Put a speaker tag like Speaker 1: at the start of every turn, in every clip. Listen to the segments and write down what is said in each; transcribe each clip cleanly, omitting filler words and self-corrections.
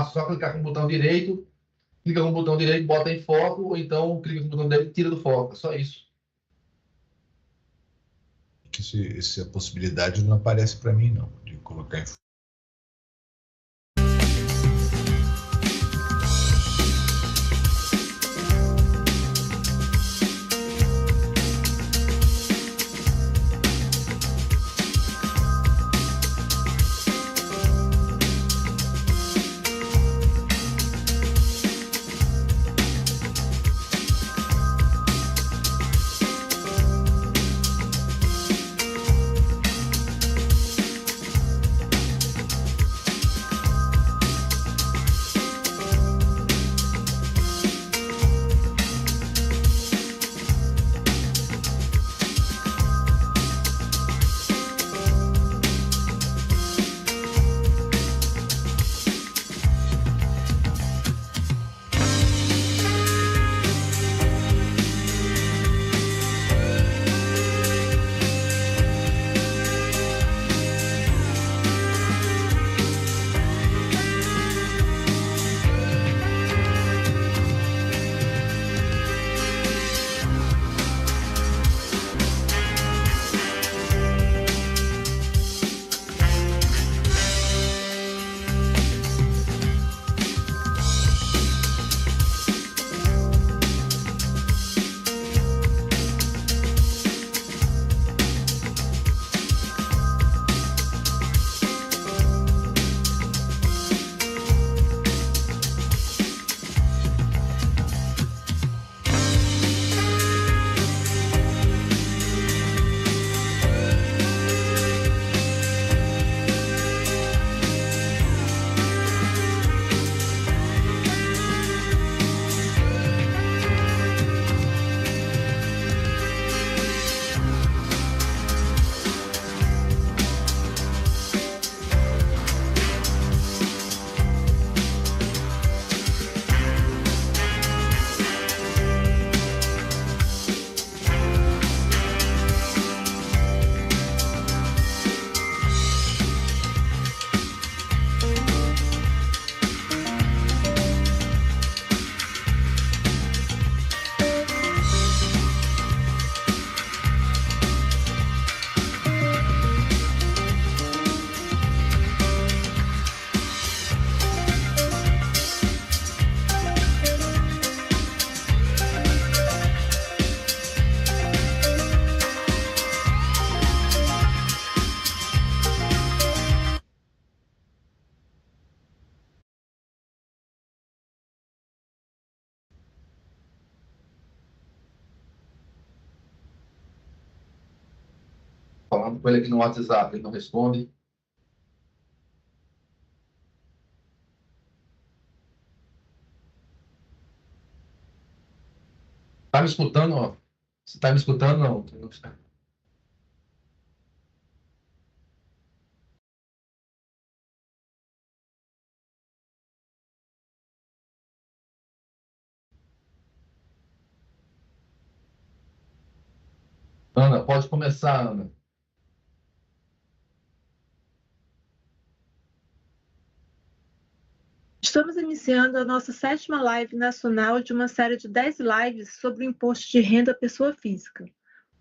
Speaker 1: fácil, só clicar com o botão direito, clica com o botão direito, bota em foco, ou então clica com o botão direito e tira do foco. É só isso.
Speaker 2: Essa possibilidade não aparece para mim, não, de colocar em foco.
Speaker 1: Falando com ele aqui no WhatsApp, ele não responde. Tá me escutando, ó? Você tá me escutando, não? Ana, pode começar, Ana.
Speaker 3: Estamos iniciando a nossa 7ª live nacional de uma série de 10 lives sobre o imposto de renda à pessoa física.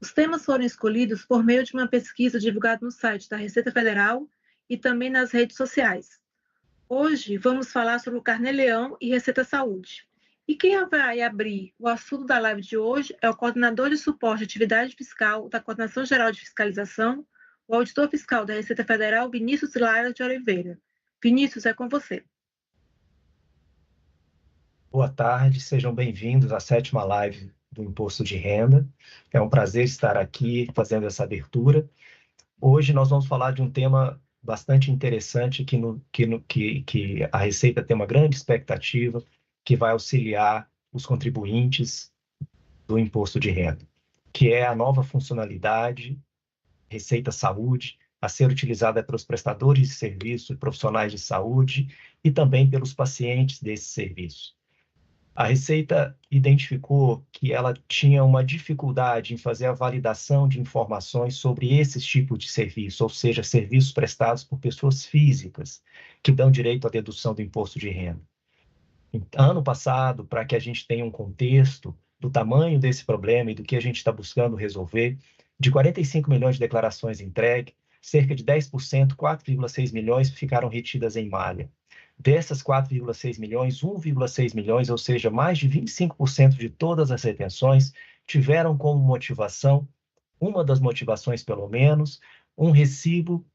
Speaker 3: Os temas foram escolhidos por meio de uma pesquisa divulgada no site da Receita Federal e também nas redes sociais. Hoje vamos falar sobre o Carnê-Leão e Receita Saúde. E quem vai abrir o assunto da live de hoje é o coordenador de suporte à atividade fiscal da Coordenação Geral de Fiscalização, o auditor fiscal da Receita Federal, Vinícius Lara de Oliveira. Vinícius, é com você.
Speaker 4: Boa tarde, sejam bem-vindos à 7ª live do Imposto de Renda. É um prazer estar aqui fazendo essa abertura. Hoje nós vamos falar de um tema bastante interessante que a Receita tem uma grande expectativa, que vai auxiliar os contribuintes do Imposto de Renda, que é a nova funcionalidade Receita Saúde, a ser utilizada pelos prestadores de serviço e profissionais de saúde e também pelos pacientes desse serviço. A Receita identificou que ela tinha uma dificuldade em fazer a validação de informações sobre esses tipos de serviço, ou seja, serviços prestados por pessoas físicas, que dão direito à dedução do imposto de renda. Ano passado, para que a gente tenha um contexto do tamanho desse problema e do que a gente está buscando resolver, de 45 milhões de declarações entregues, cerca de 10%, 4,6 milhões, ficaram retidas em malha. Dessas 4,6 milhões, 1,6 milhões, ou seja, mais de 25% de todas as retenções, tiveram como motivação, uma das motivações pelo menos, um recibo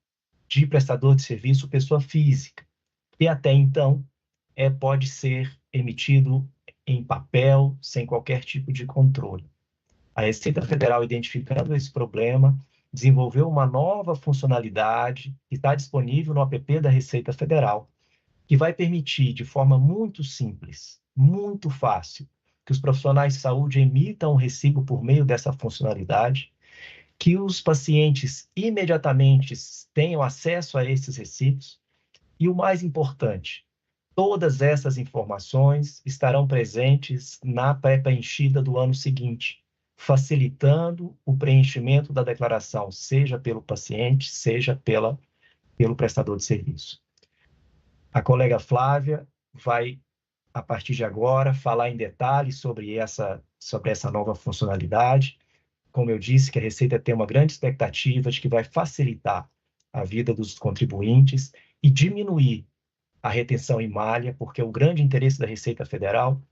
Speaker 4: de prestador de serviço pessoa física, que até então pode ser emitido em papel, sem qualquer tipo de controle. A Receita Federal, identificando esse problema, desenvolveu uma nova funcionalidade que está disponível no app da Receita Federal, que vai permitir, de forma muito simples, muito fácil, que os profissionais de saúde emitam um recibo por meio dessa funcionalidade, que os pacientes imediatamente tenham acesso a esses recibos, e o mais importante, todas essas informações estarão presentes na pré-preenchida do ano seguinte, facilitando o preenchimento da declaração, seja pelo paciente, seja pelo prestador de serviço. A colega Flávia vai, a partir de agora, falar em detalhes sobre essa nova funcionalidade. Como eu disse, que a Receita tem uma grande expectativa de que vai facilitar a vida dos contribuintes e diminuir a retenção em malha, porque o grande interesse da Receita Federal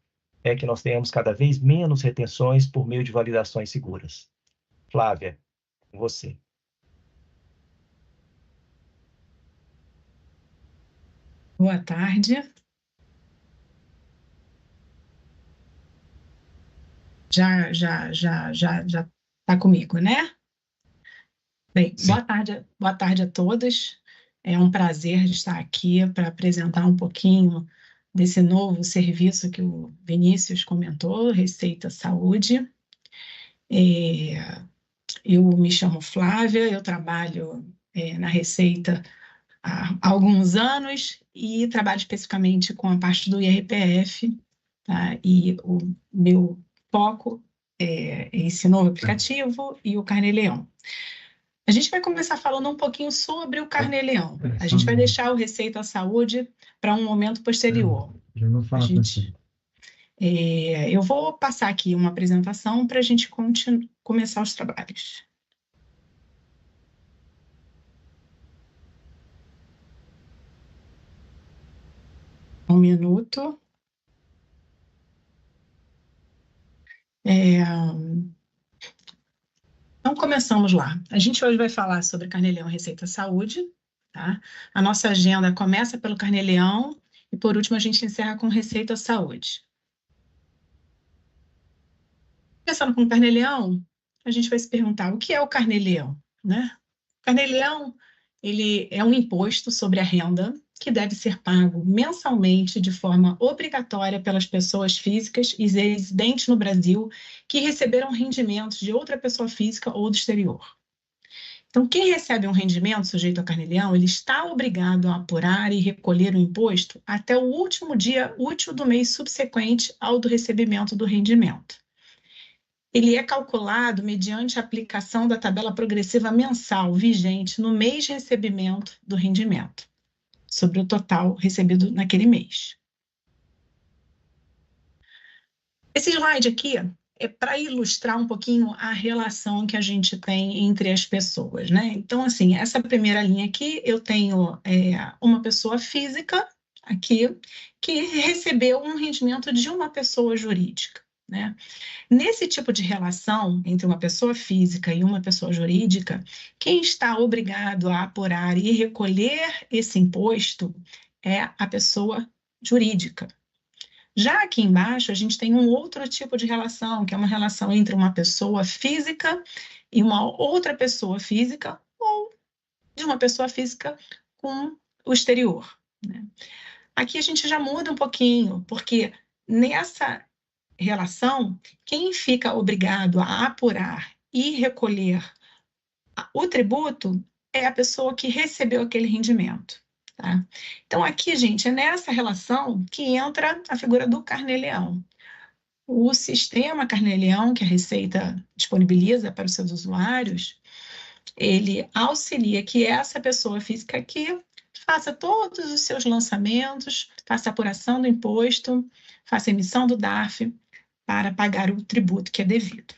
Speaker 4: é que nós tenhamos cada vez menos retenções por meio de validações seguras. Flávia, com você.
Speaker 5: Boa tarde. Já está comigo, né? Bem, boa tarde a todos. É um prazer estar aqui para apresentar um pouquinho desse novo serviço que o Vinícius comentou, Receita Saúde. Eu me chamo Flávia, eu trabalho na Receita há alguns anos e trabalho especificamente com a parte do IRPF, tá? E o meu foco é esse novo aplicativo e o Carnê-Leão. A gente vai começar falando um pouquinho sobre o Carnê-Leão. A gente vai deixar o Receita Saúde para um momento posterior. Eu vou passar aqui uma apresentação para a gente começar os trabalhos. Um minuto. Então, começamos lá. A gente hoje vai falar sobre Carnê-Leão e Receita Saúde, tá? A nossa agenda começa pelo Carnê-Leão e, por último, a gente encerra com Receita Saúde. Começando com o Carnê-Leão, a gente vai se perguntar o que é o Carnê-Leão, né? O Carnê-Leão, ele é um imposto sobre a renda que deve ser pago mensalmente de forma obrigatória pelas pessoas físicas e residentes no Brasil que receberam rendimentos de outra pessoa física ou do exterior. Então, quem recebe um rendimento sujeito ao Carnê-Leão, ele está obrigado a apurar e recolher o imposto até o último dia útil do mês subsequente ao do recebimento do rendimento. Ele é calculado mediante a aplicação da tabela progressiva mensal vigente no mês de recebimento do rendimento, sobre o total recebido naquele mês. Esse slide aqui é para ilustrar um pouquinho a relação que a gente tem entre as pessoas, né? Então, assim, essa primeira linha aqui, eu tenho uma pessoa física aqui que recebeu um rendimento de uma pessoa jurídica, né? Nesse tipo de relação entre uma pessoa física e uma pessoa jurídica, quem está obrigado a apurar e recolher esse imposto é a pessoa jurídica. Já aqui embaixo, a gente tem um outro tipo de relação, que é uma relação entre uma pessoa física e uma outra pessoa física, ou de uma pessoa física com o exterior, né? Aqui a gente já muda um pouquinho, porque nessa relação, quem fica obrigado a apurar e recolher o tributo é a pessoa que recebeu aquele rendimento, tá? Então, aqui, gente, é nessa relação que entra a figura do Carnê-Leão. o sistema Carnê-Leão, que a Receita disponibiliza para os seus usuários, ele auxilia que essa pessoa física aqui faça todos os seus lançamentos, faça apuração do imposto, faça emissão do DARF para pagar o tributo que é devido.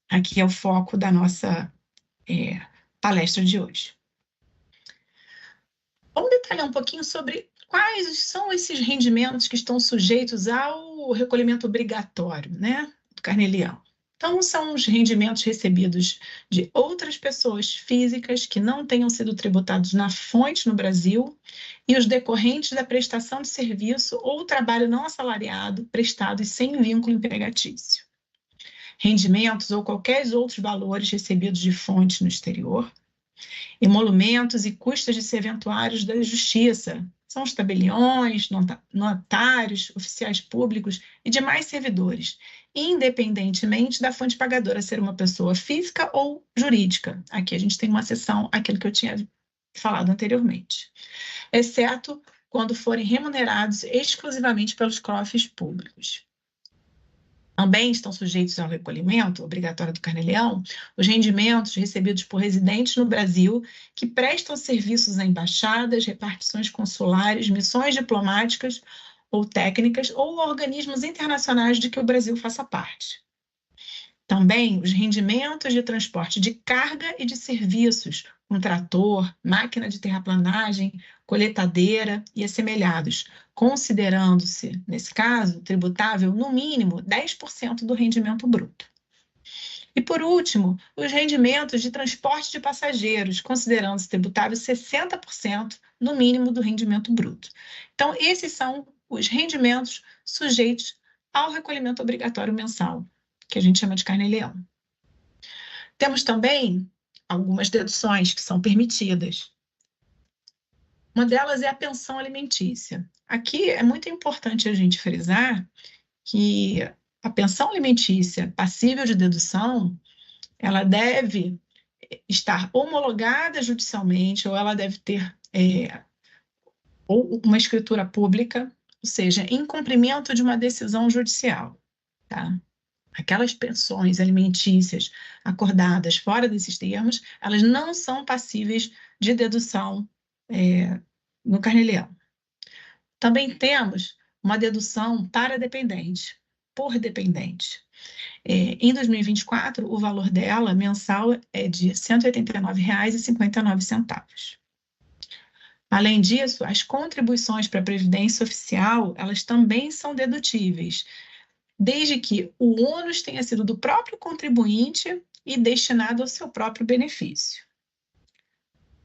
Speaker 5: Aqui é o foco da nossa palestra de hoje. Vamos detalhar um pouquinho sobre quais são esses rendimentos que estão sujeitos ao recolhimento obrigatório, né, do Carnê-Leão. Então, são os rendimentos recebidos de outras pessoas físicas que não tenham sido tributados na fonte no Brasil e os decorrentes da prestação de serviço ou trabalho não assalariado prestados sem vínculo empregatício. Rendimentos ou qualquer outros valores recebidos de fonte no exterior, emolumentos e custas de serventuários da Justiça, são os tabeliões, notários, oficiais públicos e demais servidores, independentemente da fonte pagadora ser uma pessoa física ou jurídica. Aqui a gente tem uma seção, aquilo que eu tinha falado anteriormente, exceto quando forem remunerados exclusivamente pelos cofres públicos. Também estão sujeitos ao recolhimento obrigatório do Carnê-Leão os rendimentos recebidos por residentes no Brasil que prestam serviços a embaixadas, repartições consulares, missões diplomáticas ou técnicas ou organismos internacionais de que o Brasil faça parte. Também os rendimentos de transporte de carga e de serviços, com trator, máquina de terraplanagem, coletadeira e assemelhados, considerando-se, nesse caso, tributável no mínimo 10% do rendimento bruto. E, por último, os rendimentos de transporte de passageiros, considerando-se tributável 60% no mínimo do rendimento bruto. Então, esses são os rendimentos sujeitos ao recolhimento obrigatório mensal, que a gente chama de Carnê-Leão. Temos também algumas deduções que são permitidas. Uma delas é a pensão alimentícia. Aqui é muito importante a gente frisar que a pensão alimentícia passível de dedução, ela deve estar homologada judicialmente, ou ela deve ter ou uma escritura pública, ou seja, em cumprimento de uma decisão judicial, tá? Aquelas pensões alimentícias acordadas fora desses termos, elas não são passíveis de dedução no Carnê-Leão. Também temos uma dedução para dependente, por dependente. Em 2024, o valor dela mensal é de R$ 189,59. Além disso, as contribuições para a Previdência Oficial, elas também são dedutíveis, desde que o ônus tenha sido do próprio contribuinte e destinado ao seu próprio benefício.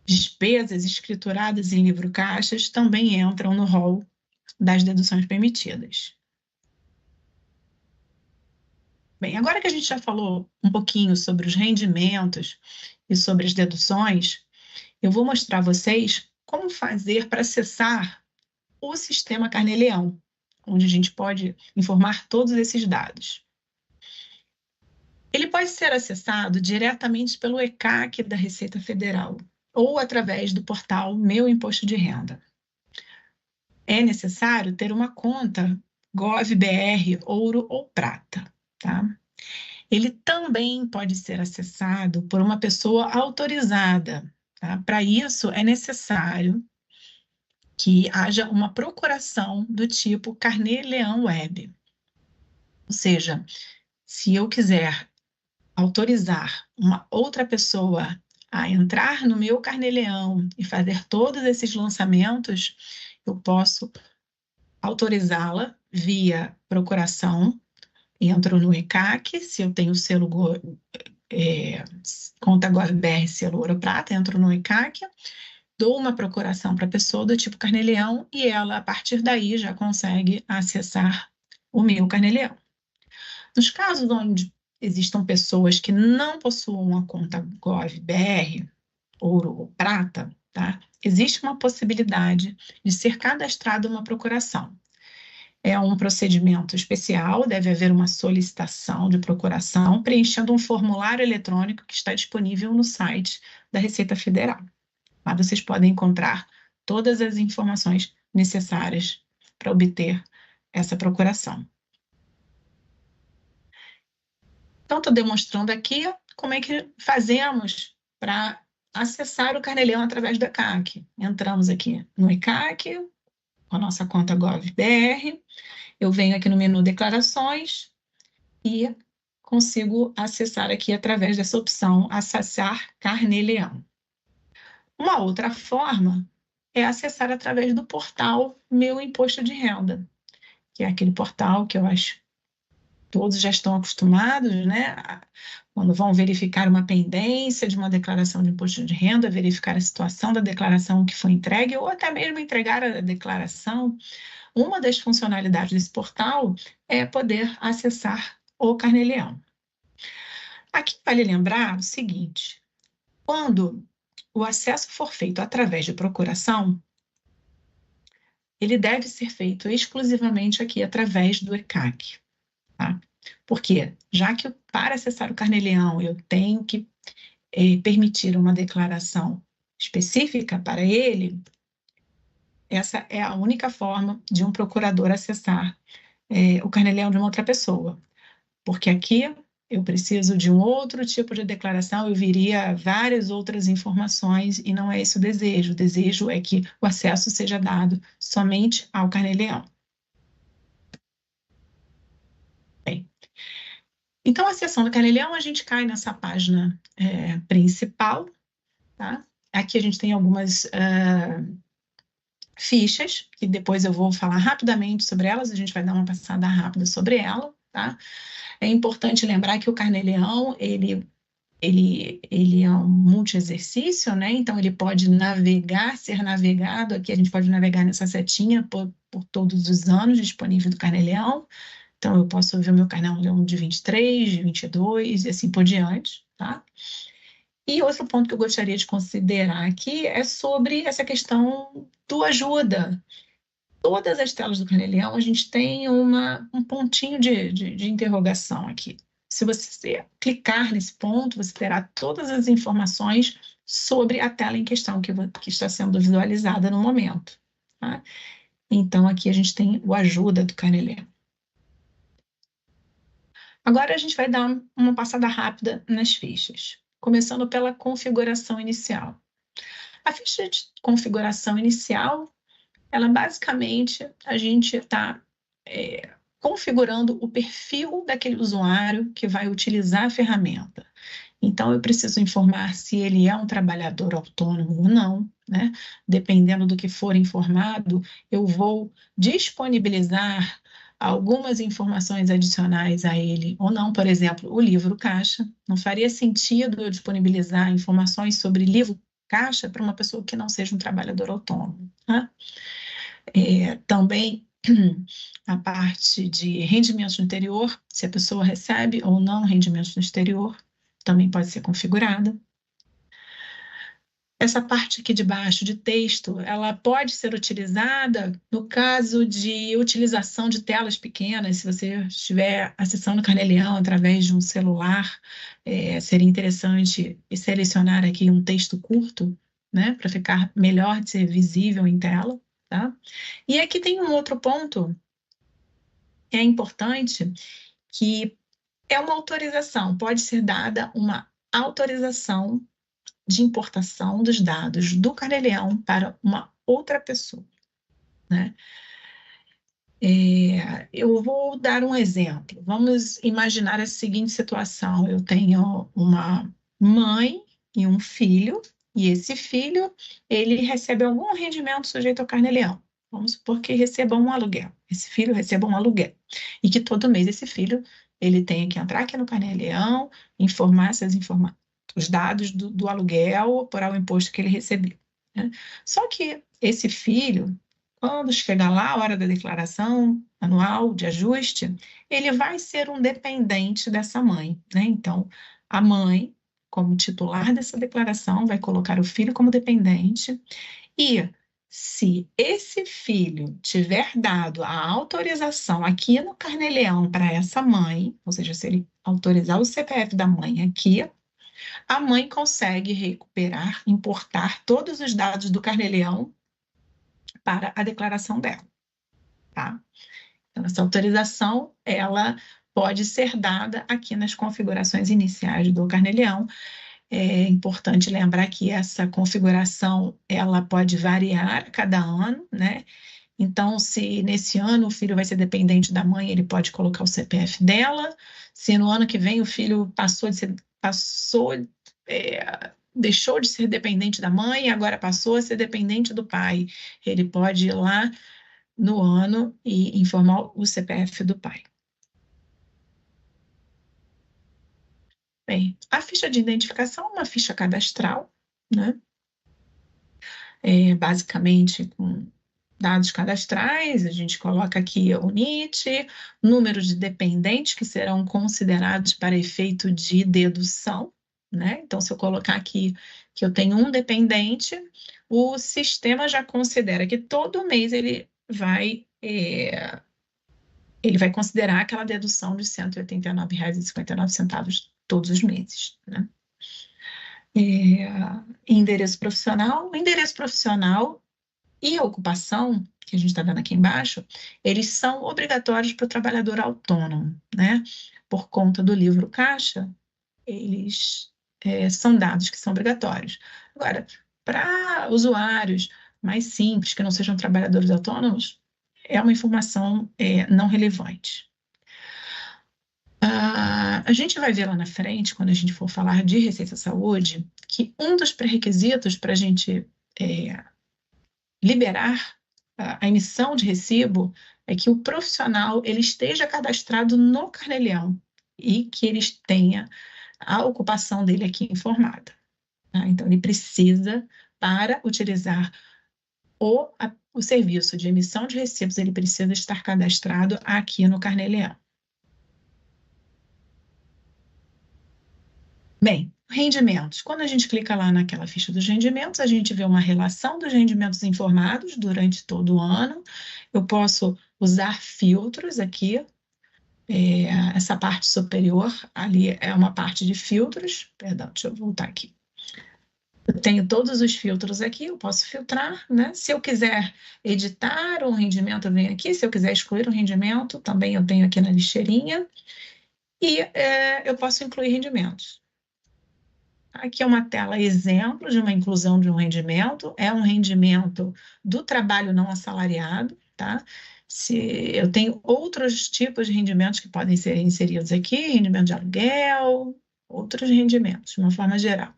Speaker 5: Despesas escrituradas em livro-caixas também entram no rol das deduções permitidas. Bem, agora que a gente já falou um pouquinho sobre os rendimentos e sobre as deduções, eu vou mostrar a vocês como fazer para acessar o sistema Carnê-Leão, onde a gente pode informar todos esses dados. Ele pode ser acessado diretamente pelo ECAC da Receita Federal ou através do portal Meu Imposto de Renda. É necessário ter uma conta GovBR Ouro ou Prata, tá? Ele também pode ser acessado por uma pessoa autorizada, tá? Para isso, é necessário que haja uma procuração do tipo Carnê-Leão Web. Ou seja, se eu quiser autorizar uma outra pessoa a entrar no meu Carnê-Leão e fazer todos esses lançamentos, eu posso autorizá-la via procuração. Entro no ECAC, se eu tenho selo conta GovBR, selo Ouro Prata, entro no ECAC, dou uma procuração para a pessoa do tipo Carnê-Leão e ela, a partir daí, já consegue acessar o meu Carnê-Leão. Nos casos onde existam pessoas que não possuam a conta GovBR, Ouro ou Prata, tá? Existe uma possibilidade de ser cadastrada uma procuração. É um procedimento especial, deve haver uma solicitação de procuração, preenchendo um formulário eletrônico que está disponível no site da Receita Federal. Lá vocês podem encontrar todas as informações necessárias para obter essa procuração. Então, estou demonstrando aqui como é que fazemos para acessar o Carnê-Leão através do ECAC. Entramos aqui no ECAC, com a nossa conta GovBR, eu venho aqui no menu Declarações e consigo acessar aqui através dessa opção, acessar Carnê-Leão. Uma outra forma é acessar através do portal Meu Imposto de Renda, que é aquele portal que eu acho que todos já estão acostumados, né? Quando vão verificar uma pendência de uma declaração de imposto de renda, verificar a situação da declaração que foi entregue, ou até mesmo entregar a declaração, uma das funcionalidades desse portal é poder acessar o Carnê-Leão. Aqui vale lembrar o seguinte: quando o acesso for feito através de procuração, ele deve ser feito exclusivamente aqui através do ECAC. Tá? Porque, já que para acessar o Carnê-Leão eu tenho que permitir uma declaração específica para ele, essa é a única forma de um procurador acessar o Carnê-Leão de uma outra pessoa. Porque aqui eu preciso de um outro tipo de declaração, eu viria várias outras informações e não é esse o desejo. O desejo é que o acesso seja dado somente ao Carnê-Leão. Bem, então, acessando o Carnê-Leão, a gente cai nessa página principal, tá? Aqui a gente tem algumas fichas, que depois eu vou falar rapidamente sobre elas, a gente vai dar uma passada rápida sobre ela, tá? É importante lembrar que o Carnê-Leão, ele é um multi-exercício, né? Então, ele pode navegar, ser navegado, aqui a gente pode navegar nessa setinha por todos os anos disponível do Carnê-Leão. Então, eu posso ver o meu Carnê-Leão de 23, de 22 e assim por diante, tá? E outro ponto que eu gostaria de considerar aqui é sobre essa questão do ajuda. Todas as telas do Carnê-Leão, a gente tem um pontinho de interrogação aqui. Se você clicar nesse ponto, você terá todas as informações sobre a tela em questão que está sendo visualizada no momento, tá? Então, aqui a gente tem o ajuda do Carnê-Leão. Agora a gente vai dar uma passada rápida nas fichas, começando pela configuração inicial. A ficha de configuração inicial, ela basicamente, a gente está configurando o perfil daquele usuário que vai utilizar a ferramenta. Então, eu preciso informar se ele é um trabalhador autônomo ou não, né? Dependendo do que for informado, eu vou disponibilizar algumas informações adicionais a ele ou não. Por exemplo, o livro caixa. Não faria sentido eu disponibilizar informações sobre livro caixa para uma pessoa que não seja um trabalhador autônomo, tá? Também a parte de rendimentos no exterior, se a pessoa recebe ou não rendimentos no exterior, também pode ser configurada. Essa parte aqui de baixo de texto, ela pode ser utilizada no caso de utilização de telas pequenas. Se você estiver acessando o Carnê-Leão através de um celular, seria interessante selecionar aqui um texto curto, né, para ficar melhor de ser visível em tela, tá? E aqui tem um outro ponto que é importante, que é uma autorização. Pode ser dada uma autorização de importação dos dados do Carnê-Leão para uma outra pessoa, né? Eu vou dar um exemplo. Vamos imaginar a seguinte situação. Eu tenho uma mãe e um filho, e esse filho, ele recebe algum rendimento sujeito ao Carnê-Leão. Vamos supor que receba um aluguel. Esse filho receba um aluguel. E que todo mês esse filho, ele tenha que entrar aqui no Carnê-Leão, informar os dados do aluguel por o imposto que ele recebeu, né? Só que esse filho, quando chegar lá a hora da declaração anual de ajuste, ele vai ser um dependente dessa mãe, né? Então, a mãe, como titular dessa declaração, vai colocar o filho como dependente, e se esse filho tiver dado a autorização aqui no Carnê-Leão para essa mãe, ou seja, se ele autorizar o CPF da mãe aqui, a mãe consegue recuperar, importar todos os dados do Carnê-Leão para a declaração dela, tá? Então, essa autorização, ela pode ser dada aqui nas configurações iniciais do Carnê-Leão. É importante lembrar que essa configuração ela pode variar a cada ano, né? Então, se nesse ano o filho vai ser dependente da mãe, ele pode colocar o CPF dela. Se no ano que vem o filho deixou de ser dependente da mãe e agora passou a ser dependente do pai, ele pode ir lá no ano e informar o CPF do pai. Bem, a ficha de identificação é uma ficha cadastral, né? Basicamente com dados cadastrais, a gente coloca aqui o NIT, número de dependentes que serão considerados para efeito de dedução, né? Então, se eu colocar aqui que eu tenho um dependente, o sistema já considera que todo mês ele vai considerar aquela dedução de R$ 189,59 todos os meses, né? Endereço profissional. O endereço profissional e a ocupação, que a gente está vendo aqui embaixo, eles são obrigatórios para o trabalhador autônomo, né? Por conta do livro Caixa, eles são dados que são obrigatórios. Agora, para usuários mais simples, que não sejam trabalhadores autônomos, é uma informação não relevante. A gente vai ver lá na frente, quando a gente for falar de Receita Saúde, que um dos pré-requisitos para a gente liberar a emissão de recibo é que o profissional ele esteja cadastrado no Carnê-Leão e que ele tenha a ocupação dele aqui informada. Tá? Então, ele precisa, para utilizar o serviço de emissão de recibos, ele precisa estar cadastrado aqui no Carnê-Leão. Bem, rendimentos. Quando a gente clica lá naquela ficha dos rendimentos, a gente vê uma relação dos rendimentos informados durante todo o ano. Eu posso usar filtros aqui. Essa parte superior ali é uma parte de filtros. Perdão, deixa eu voltar aqui. Eu tenho todos os filtros aqui, eu posso filtrar, né? Se eu quiser editar um rendimento, eu venho aqui. Se eu quiser excluir um rendimento, também eu tenho aqui na lixeirinha. E eu posso incluir rendimentos. Aqui é uma tela exemplo de uma inclusão de um rendimento. É um rendimento do trabalho não assalariado, tá? Se eu tenho outros tipos de rendimentos que podem ser inseridos aqui, rendimento de aluguel, outros rendimentos, de uma forma geral.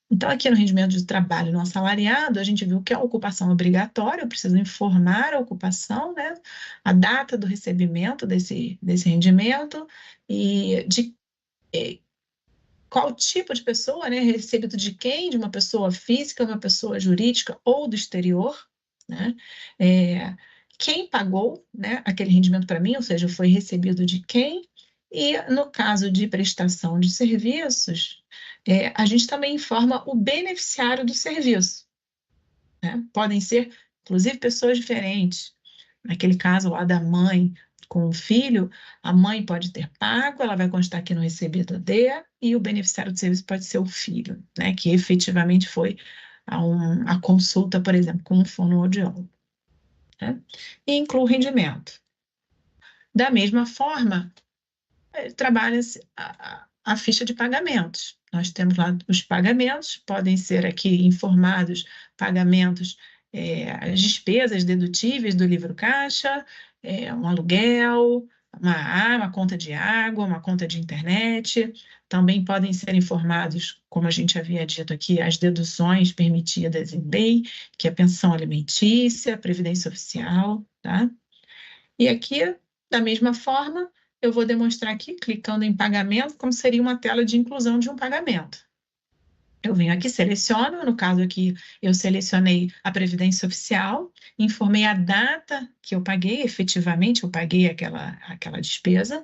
Speaker 5: Então, aqui no rendimento de trabalho não assalariado, a gente viu que a ocupação obrigatória, eu preciso informar a ocupação, né? A data do recebimento desse rendimento e de qual tipo de pessoa, né? Recebido de quem? De uma pessoa física, uma pessoa jurídica ou do exterior, né? Quem pagou, né, aquele rendimento para mim, ou seja, foi recebido de quem? E no caso de prestação de serviços, a gente também informa o beneficiário do serviço, né? Podem ser, inclusive, pessoas diferentes. Naquele caso lá da mãe com o filho, a mãe pode ter pago, ela vai constar aqui no recebido e o beneficiário do serviço pode ser o filho, né, que efetivamente foi a consulta, por exemplo, com um fonoaudiólogo, né? E inclui o rendimento. Da mesma forma, trabalha-se a ficha de pagamentos. Nós temos lá os pagamentos, podem ser aqui informados pagamentos, as despesas dedutíveis do livro caixa, um aluguel, uma conta de água, uma conta de internet. Também podem ser informados, como a gente havia dito aqui, as deduções permitidas em lei, que é pensão alimentícia, previdência oficial, tá? E aqui, da mesma forma, eu vou demonstrar aqui, clicando em pagamento, como seria uma tela de inclusão de um pagamento. Eu venho aqui, seleciono, no caso aqui eu selecionei a previdência oficial, informei a data que eu paguei, efetivamente eu paguei aquela despesa,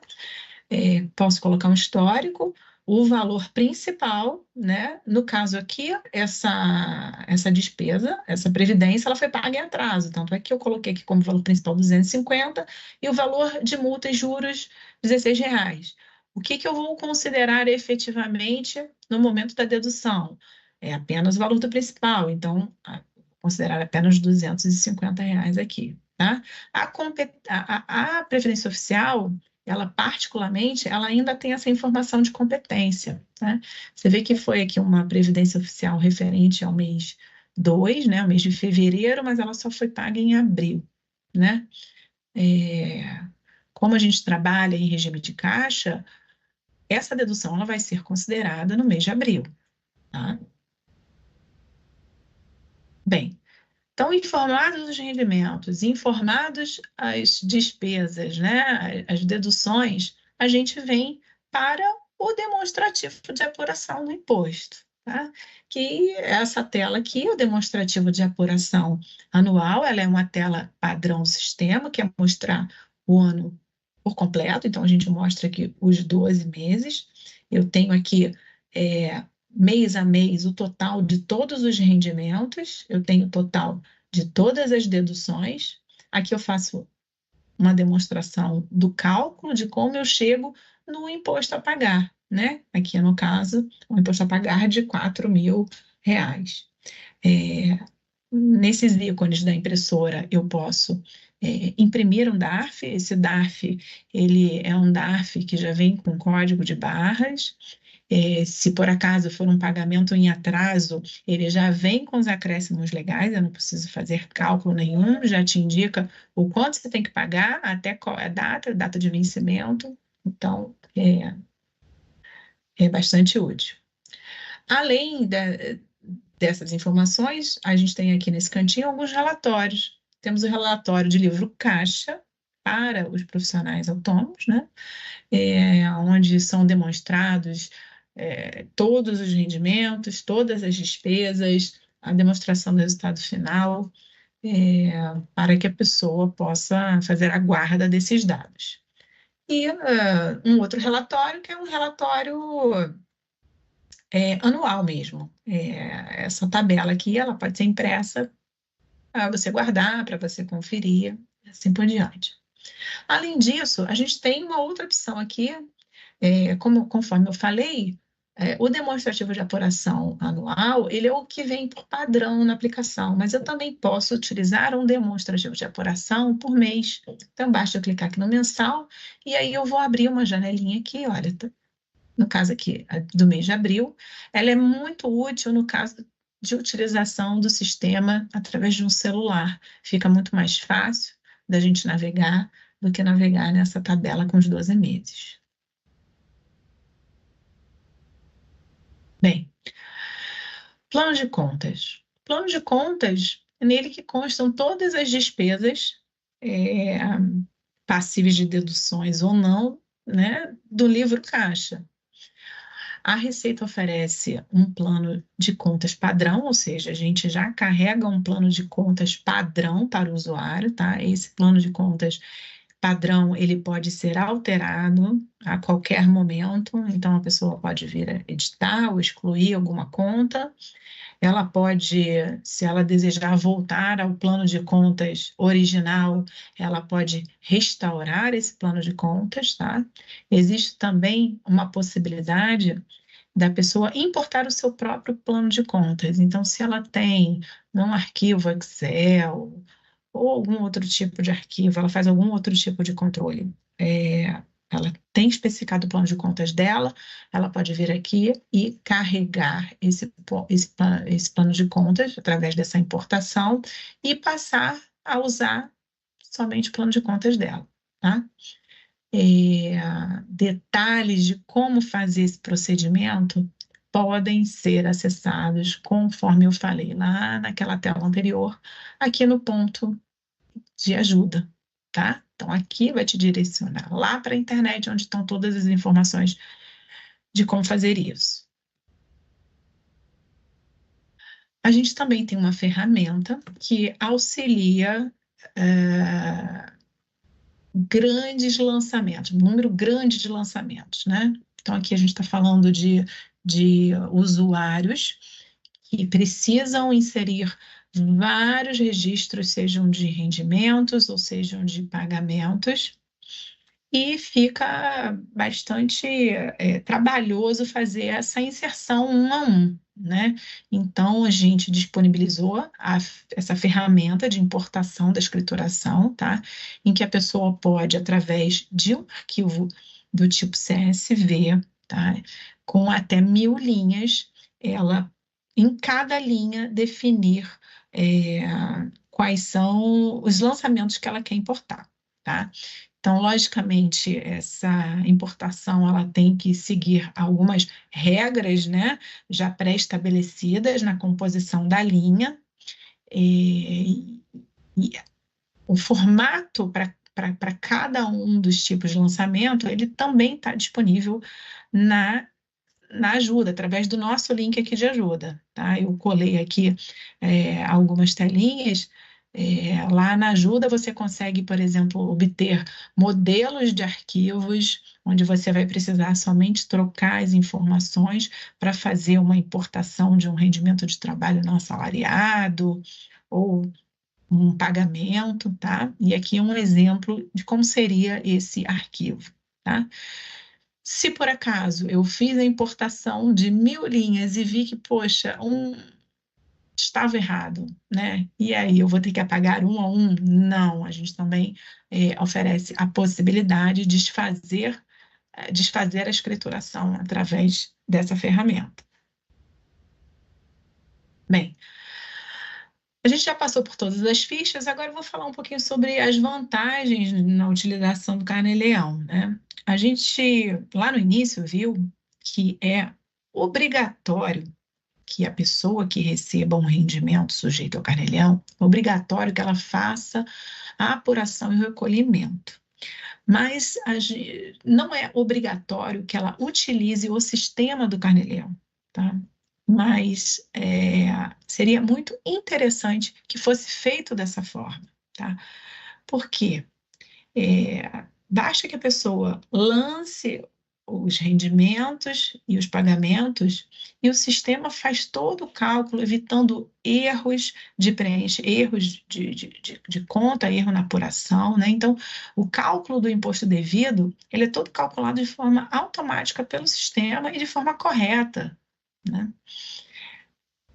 Speaker 5: posso colocar um histórico, o valor principal, né? No caso aqui, essa despesa, essa previdência, ela foi paga em atraso, tanto é que eu coloquei aqui como valor principal 250 e o valor de multa e juros R$16. O que eu vou considerar efetivamente no momento da dedução? É apenas o valor do principal, então, vou considerar apenas R$250 aqui, tá? A Previdência Oficial, ela particularmente, ela ainda tem essa informação de competência, né? Você vê que foi aqui uma previdência oficial referente ao mês 2, né, o mês de fevereiro, mas ela só foi paga em abril, né? Como a gente trabalha em regime de caixa, essa dedução ela vai ser considerada no mês de abril, tá? Bem, então, informados os rendimentos, informados as despesas, né, as deduções, a gente vem para o demonstrativo de apuração do imposto, tá? Que essa tela aqui, o demonstrativo de apuração anual, ela é uma tela padrão do sistema, que é mostrar o ano por completo, então a gente mostra aqui os 12 meses. Eu tenho aqui mês a mês o total de todos os rendimentos, eu tenho o total de todas as deduções. Aqui eu faço uma demonstração do cálculo de como eu chego no imposto a pagar, né? Aqui, no caso, o imposto a pagar de R$4.000. Nesses ícones da impressora, eu posso imprimir um DARF. Esse DARF, ele é um DARF que já vem com código de barras. Se por acaso for um pagamento em atraso, ele já vem com os acréscimos legais, eu não preciso fazer cálculo nenhum, já te indica o quanto você tem que pagar, até qual é a data de vencimento, então é bastante útil. Além dessas informações, a gente tem aqui nesse cantinho alguns relatórios. Temos o relatório de livro caixa para os profissionais autônomos, né? Onde são demonstrados todos os rendimentos, todas as despesas, a demonstração do resultado final, para que a pessoa possa fazer a guarda desses dados. E um outro relatório, que é um relatório anual mesmo. Essa tabela aqui, ela pode ser impressa para você guardar, para você conferir, e assim por diante. Além disso, a gente tem uma outra opção aqui, conforme eu falei, o demonstrativo de apuração anual, ele é o que vem por padrão na aplicação, mas eu também posso utilizar um demonstrativo de apuração por mês. Então, basta eu clicar aqui no mensal, e aí eu vou abrir uma janelinha aqui, olha, no caso aqui do mês de abril, ela é muito útil no caso de utilização do sistema através de um celular. Fica muito mais fácil da gente navegar do que navegar nessa tabela com os 12 meses. Bem, plano de contas. Plano de contas é nele que constam todas as despesas passíveis de deduções ou não, né, do livro caixa. A Receita oferece um plano de contas padrão, ou seja, a gente já carrega um plano de contas padrão para o usuário, tá? Esse plano de contas padrão, ele pode ser alterado a qualquer momento, então a pessoa pode vir a editar ou excluir alguma conta. Ela pode, se ela desejar voltar ao plano de contas original, ela pode restaurar esse plano de contas, tá? Existe também uma possibilidade da pessoa importar o seu próprio plano de contas. Então, se ela tem um arquivo Excel ou algum outro tipo de arquivo, ela faz algum outro tipo de controle, ela tem especificado o plano de contas dela, ela pode vir aqui e carregar esse plano de contas através dessa importação e passar a usar somente o plano de contas dela, tá? Detalhes de como fazer esse procedimento podem ser acessados, conforme eu falei lá naquela tela anterior, aqui no ponto de ajuda, tá? Então, aqui vai te direcionar lá para a internet, onde estão todas as informações de como fazer isso. A gente também tem uma ferramenta que auxilia grandes lançamentos, um número grande de lançamentos, né? Então, aqui a gente está falando de usuários que precisam inserir vários registros, sejam de rendimentos ou sejam de pagamentos, e fica bastante trabalhoso fazer essa inserção um a um, né? Então, a gente disponibilizou essa ferramenta de importação da escrituração, tá? Em que a pessoa pode, através de um arquivo do tipo CSV, tá? Com até 1000 linhas, ela, em cada linha, definir quais são os lançamentos que ela quer importar, tá? Então, logicamente, essa importação ela tem que seguir algumas regras, né, já pré-estabelecidas na composição da linha, e o formato para cada um dos tipos de lançamento, ele também está disponível na ajuda, através do nosso link aqui de ajuda, tá? Eu colei aqui algumas telinhas. Lá na ajuda você consegue, por exemplo, obter modelos de arquivos, onde você vai precisar somente trocar as informações para fazer uma importação de um rendimento de trabalho não assalariado ou um pagamento, tá? E aqui um exemplo de como seria esse arquivo, tá? Se por acaso eu fiz a importação de 1000 linhas e vi que, poxa, estava errado, né? E aí eu vou ter que apagar um a um? Não, a gente também oferece a possibilidade de desfazer a escrituração através dessa ferramenta. Bem, a gente já passou por todas as fichas, agora eu vou falar um pouquinho sobre as vantagens na utilização do Carnê-Leão, né? A gente, lá no início, viu que é obrigatório que a pessoa que receba um rendimento sujeito ao Carnê-Leão, obrigatório que ela faça a apuração e o recolhimento. Mas não é obrigatório que ela utilize o sistema do Carnê-Leão, tá? Mas seria muito interessante que fosse feito dessa forma, tá? Por quê? Basta que a pessoa lance os rendimentos e os pagamentos e o sistema faz todo o cálculo, evitando erros de erros de conta, erro na apuração, né? Então, o cálculo do imposto devido, ele é todo calculado de forma automática pelo sistema e de forma correta, né?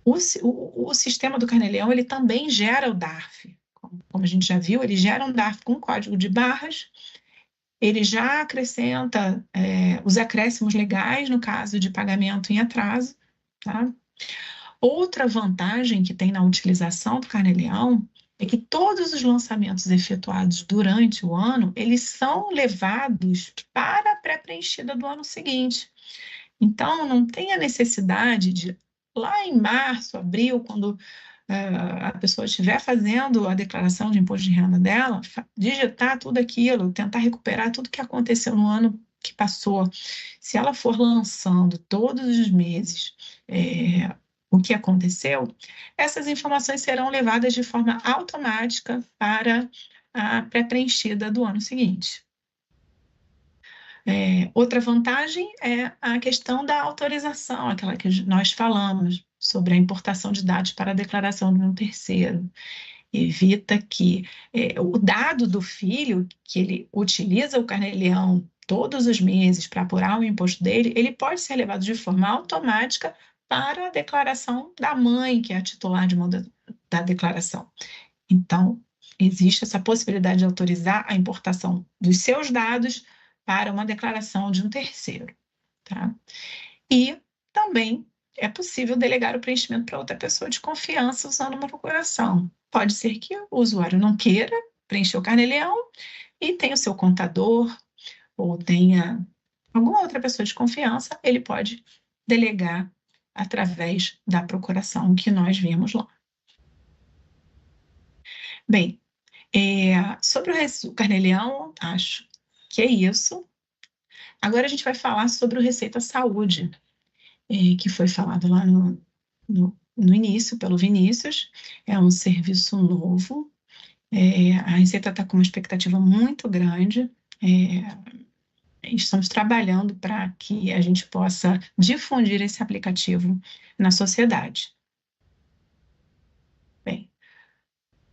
Speaker 5: O sistema do Carnê-Leão, ele também gera o DARF. Como a gente já viu, ele gera um DARF com código de barras. Ele já acrescenta os acréscimos legais no caso de pagamento em atraso, tá? Outra vantagem que tem na utilização do Carnê-Leão é que todos os lançamentos efetuados durante o ano, eles são levados para a pré-preenchida do ano seguinte. Então, não tem a necessidade de, lá em março, abril, quando a pessoa estiver fazendo a declaração de imposto de renda dela, digitar tudo aquilo, tentar recuperar tudo que aconteceu no ano que passou. Se ela for lançando todos os meses o que aconteceu, essas informações serão levadas de forma automática para a pré-preenchida do ano seguinte. Outra vantagem é a questão da autorização, aquela que nós falamos, sobre a importação de dados para a declaração de um terceiro. Evita que o dado do filho, que ele utiliza o Carnê-Leão todos os meses para apurar o imposto dele, ele pode ser levado de forma automática para a declaração da mãe, que é a titular da declaração. Então, existe essa possibilidade de autorizar a importação dos seus dados para uma declaração de um terceiro, tá? E também é possível delegar o preenchimento para outra pessoa de confiança usando uma procuração. Pode ser que o usuário não queira preencher o Carnê-Leão e tenha o seu contador ou tenha alguma outra pessoa de confiança, ele pode delegar através da procuração que nós vimos lá. Bem, sobre o Carnê-Leão, acho que é isso. Agora a gente vai falar sobre o Receita Saúde, que foi falado lá no início pelo Vinícius. É um serviço novo. A Receita está com uma expectativa muito grande. Estamos trabalhando para que a gente possa difundir esse aplicativo na sociedade. Bem,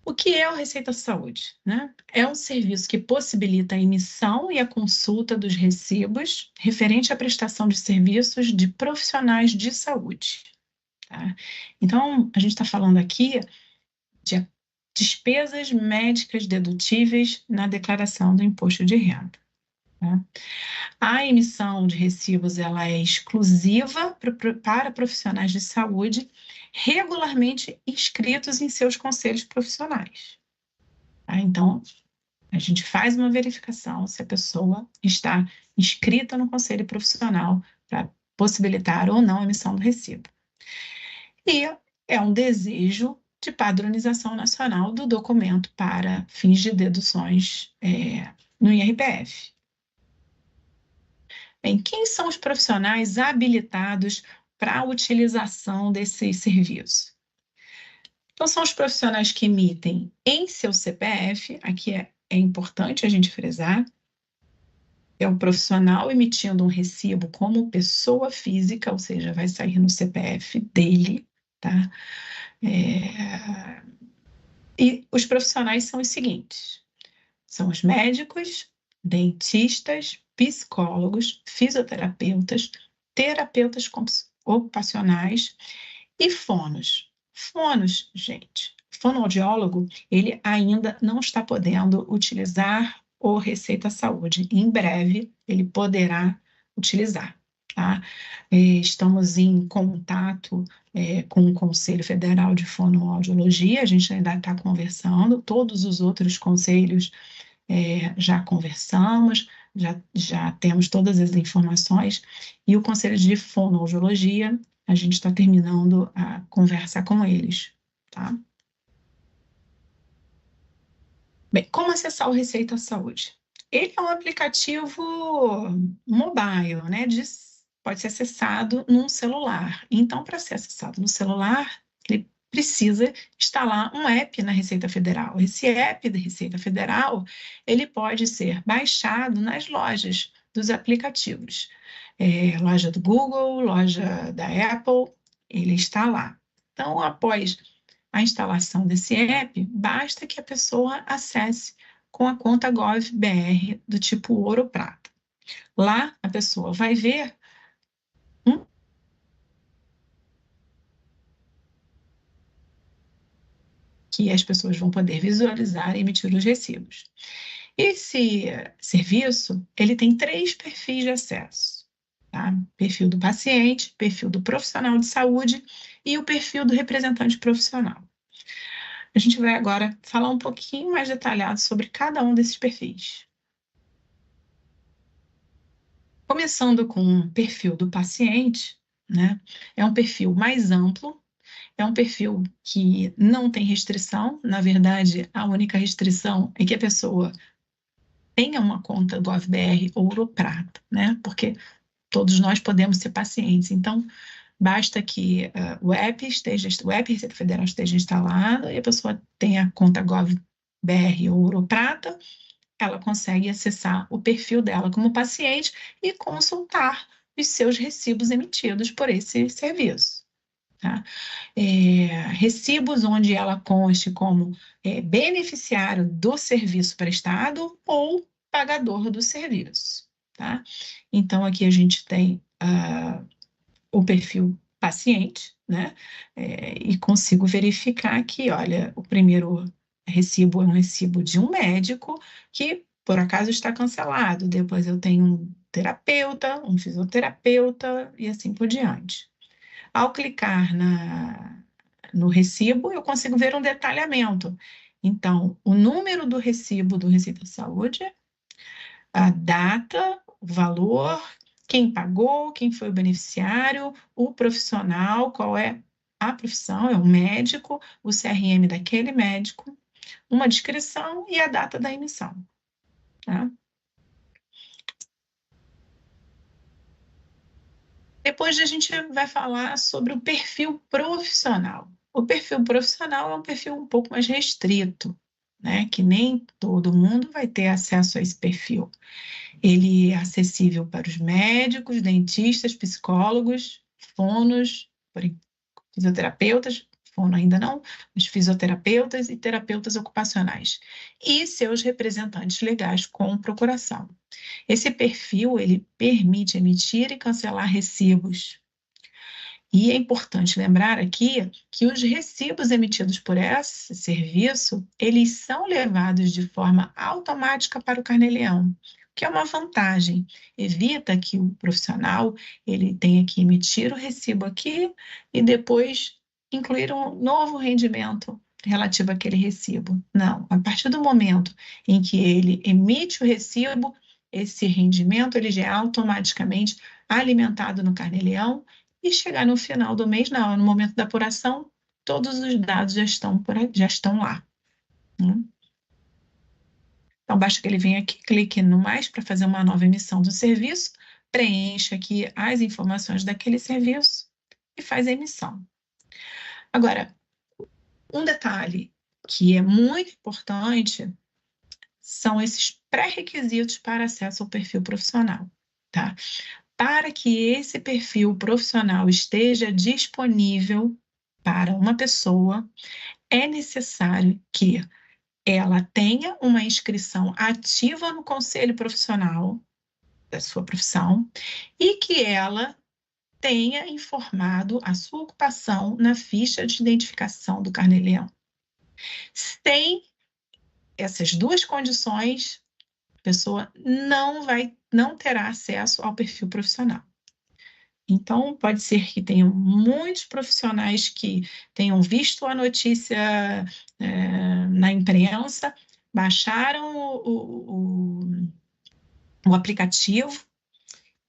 Speaker 5: O que é o Receita Saúde, né? É um serviço que possibilita a emissão e a consulta dos recibos referente à prestação de serviços de profissionais de saúde. Tá? Então, a gente está falando aqui de despesas médicas dedutíveis na declaração do imposto de renda. Tá? A emissão de recibos ela é exclusiva para profissionais de saúde regularmente inscritos em seus conselhos profissionais. Tá? Então, a gente faz uma verificação se a pessoa está inscrita no conselho profissional para possibilitar ou não a emissão do recibo. E é um desejo de padronização nacional do documento para fins de deduções no IRPF. Bem, quem são os profissionais habilitados para a utilização desse serviço? Então, são os profissionais que emitem em seu CPF, aqui é importante a gente frisar, é um profissional emitindo um recibo como pessoa física, ou seja, vai sair no CPF dele, tá? E os profissionais são os seguintes: são os médicos, dentistas, psicólogos, fisioterapeutas, terapeutas ocupacionais e fonos. Fonos, gente, fonoaudiólogo, ele ainda não está podendo utilizar o Receita Saúde. Em breve, ele poderá utilizar. Tá? Estamos em contato com o Conselho Federal de Fonoaudiologia, a gente ainda está conversando, todos os outros conselhos já conversamos, já temos todas as informações, e o Conselho de Fonoaudiologia, a gente está terminando a conversa com eles, tá? Bem, como acessar o Receita Saúde? Ele é um aplicativo mobile, né? Pode ser acessado num celular. Então, para ser acessado no celular, ele precisa instalar um app na Receita Federal. Esse app da Receita Federal, ele pode ser baixado nas lojas dos aplicativos. Loja do Google, loja da Apple, ele está lá. Então, após a instalação desse app, basta que a pessoa acesse com a conta GovBR do tipo Ouro ou Prata. Lá, a pessoa vai ver que as pessoas vão poder visualizar e emitir os recibos. Esse serviço, ele tem 3 perfis de acesso. Tá? Perfil do paciente, perfil do profissional de saúde e o perfil do representante profissional. A gente vai agora falar um pouquinho mais detalhado sobre cada um desses perfis. Começando com o perfil do paciente, né? É um perfil mais amplo, é um perfil que não tem restrição. Na verdade, a única restrição é que a pessoa tenha uma conta GovBR Ouro ou Prata, né? Porque todos nós podemos ser pacientes. Então, basta que o app Receita Federal esteja instalado e a pessoa tenha a conta GovBR Ouro ou Prata, ela consegue acessar o perfil dela como paciente e consultar os seus recibos emitidos por esse serviço. Tá? Recibos onde ela conste como beneficiário do serviço prestado ou pagador do serviço. Tá? Então, aqui a gente tem o perfil paciente, né? E consigo verificar que, olha, o primeiro recibo é um recibo de um médico que, por acaso, está cancelado. Depois eu tenho um terapeuta, um fisioterapeuta e assim por diante. Ao clicar no recibo, eu consigo ver um detalhamento. Então, o número do recibo do Receita Saúde, a data, o valor, quem pagou, quem foi o beneficiário, o profissional, qual é a profissão, é o médico, o CRM daquele médico, uma descrição e a data da emissão. Tá? Depois a gente vai falar sobre o perfil profissional. O perfil profissional é um perfil um pouco mais restrito, né? Que nem todo mundo vai ter acesso a esse perfil. Ele é acessível para os médicos, dentistas, psicólogos, fonos, fisioterapeutas, fono ainda não, os fisioterapeutas e terapeutas ocupacionais, e seus representantes legais com procuração. Esse perfil, ele permite emitir e cancelar recibos. E é importante lembrar aqui que os recibos emitidos por esse serviço, eles são levados de forma automática para o Carnê-Leão, que é uma vantagem. Evita que o profissional ele tenha que emitir o recibo aqui e depois incluir um novo rendimento relativo àquele recibo. Não, a partir do momento em que ele emite o recibo, esse rendimento ele já é automaticamente alimentado no Carnê-Leão e chegar no final do mês, no momento da apuração, todos os dados já estão lá. Então, basta que ele venha aqui, clique no mais para fazer uma nova emissão do serviço, preencha aqui as informações daquele serviço e faz a emissão. Agora, um detalhe que é muito importante são esses pré-requisitos para acesso ao perfil profissional, tá? Para que esse perfil profissional esteja disponível para uma pessoa, é necessário que ela tenha uma inscrição ativa no conselho profissional da sua profissão e que ela tenha informado a sua ocupação na ficha de identificação do Carnê-Leão. Sem essas duas condições, a pessoa não terá acesso ao perfil profissional. Então, pode ser que tenham muitos profissionais que tenham visto a notícia na imprensa, baixaram o aplicativo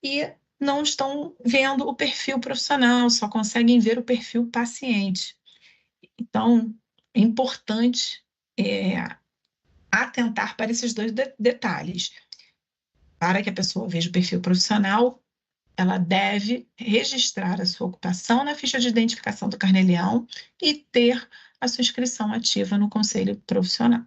Speaker 5: e não estão vendo o perfil profissional, só conseguem ver o perfil paciente. Então, é importante atentar para esses dois detalhes. Para que a pessoa veja o perfil profissional, ela deve registrar a sua ocupação na ficha de identificação do Carnê-Leão e ter a sua inscrição ativa no conselho profissional.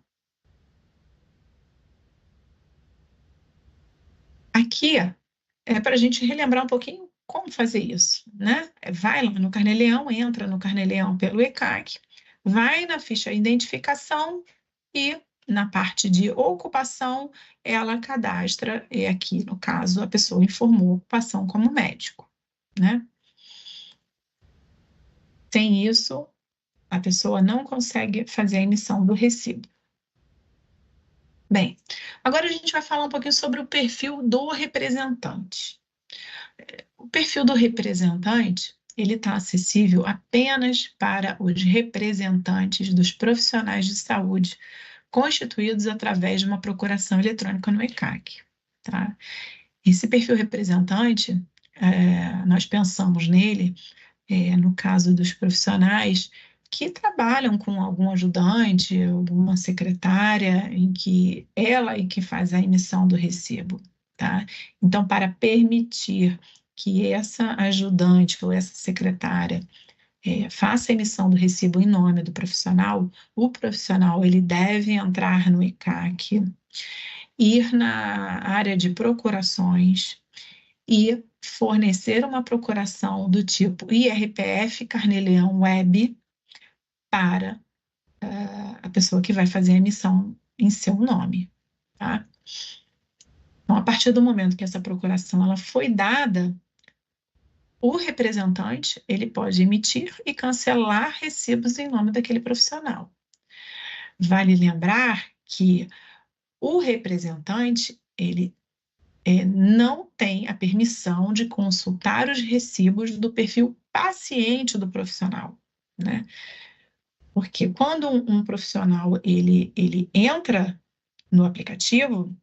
Speaker 5: Aqui é para a gente relembrar um pouquinho como fazer isso, né? Vai lá no Carnê-Leão, entra no Carnê-Leão pelo ECAC, vai na ficha de identificação e na parte de ocupação, ela cadastra, e aqui, no caso, a pessoa informou ocupação como médico, né? Sem isso, a pessoa não consegue fazer a emissão do recibo. Bem, agora a gente vai falar um pouquinho sobre o perfil do representante. O perfil do representante, ele está acessível apenas para os representantes dos profissionais de saúde constituídos através de uma procuração eletrônica no ECAC, tá? Esse perfil representante, nós pensamos nele, no caso dos profissionais que trabalham com algum ajudante, alguma secretária, em que faz a emissão do recibo, tá? Então, para permitir que essa ajudante ou essa secretária faça a emissão do recibo em nome do profissional, o profissional ele deve entrar no ECAC, ir na área de procurações e fornecer uma procuração do tipo IRPF Carnê-Leão Web para a pessoa que vai fazer a emissão em seu nome, tá? Então, a partir do momento que essa procuração ela foi dada, o representante, ele pode emitir e cancelar recibos em nome daquele profissional. Vale lembrar que o representante, ele não tem a permissão de consultar os recibos do perfil paciente do profissional, né? Porque quando um profissional, ele entra no aplicativo,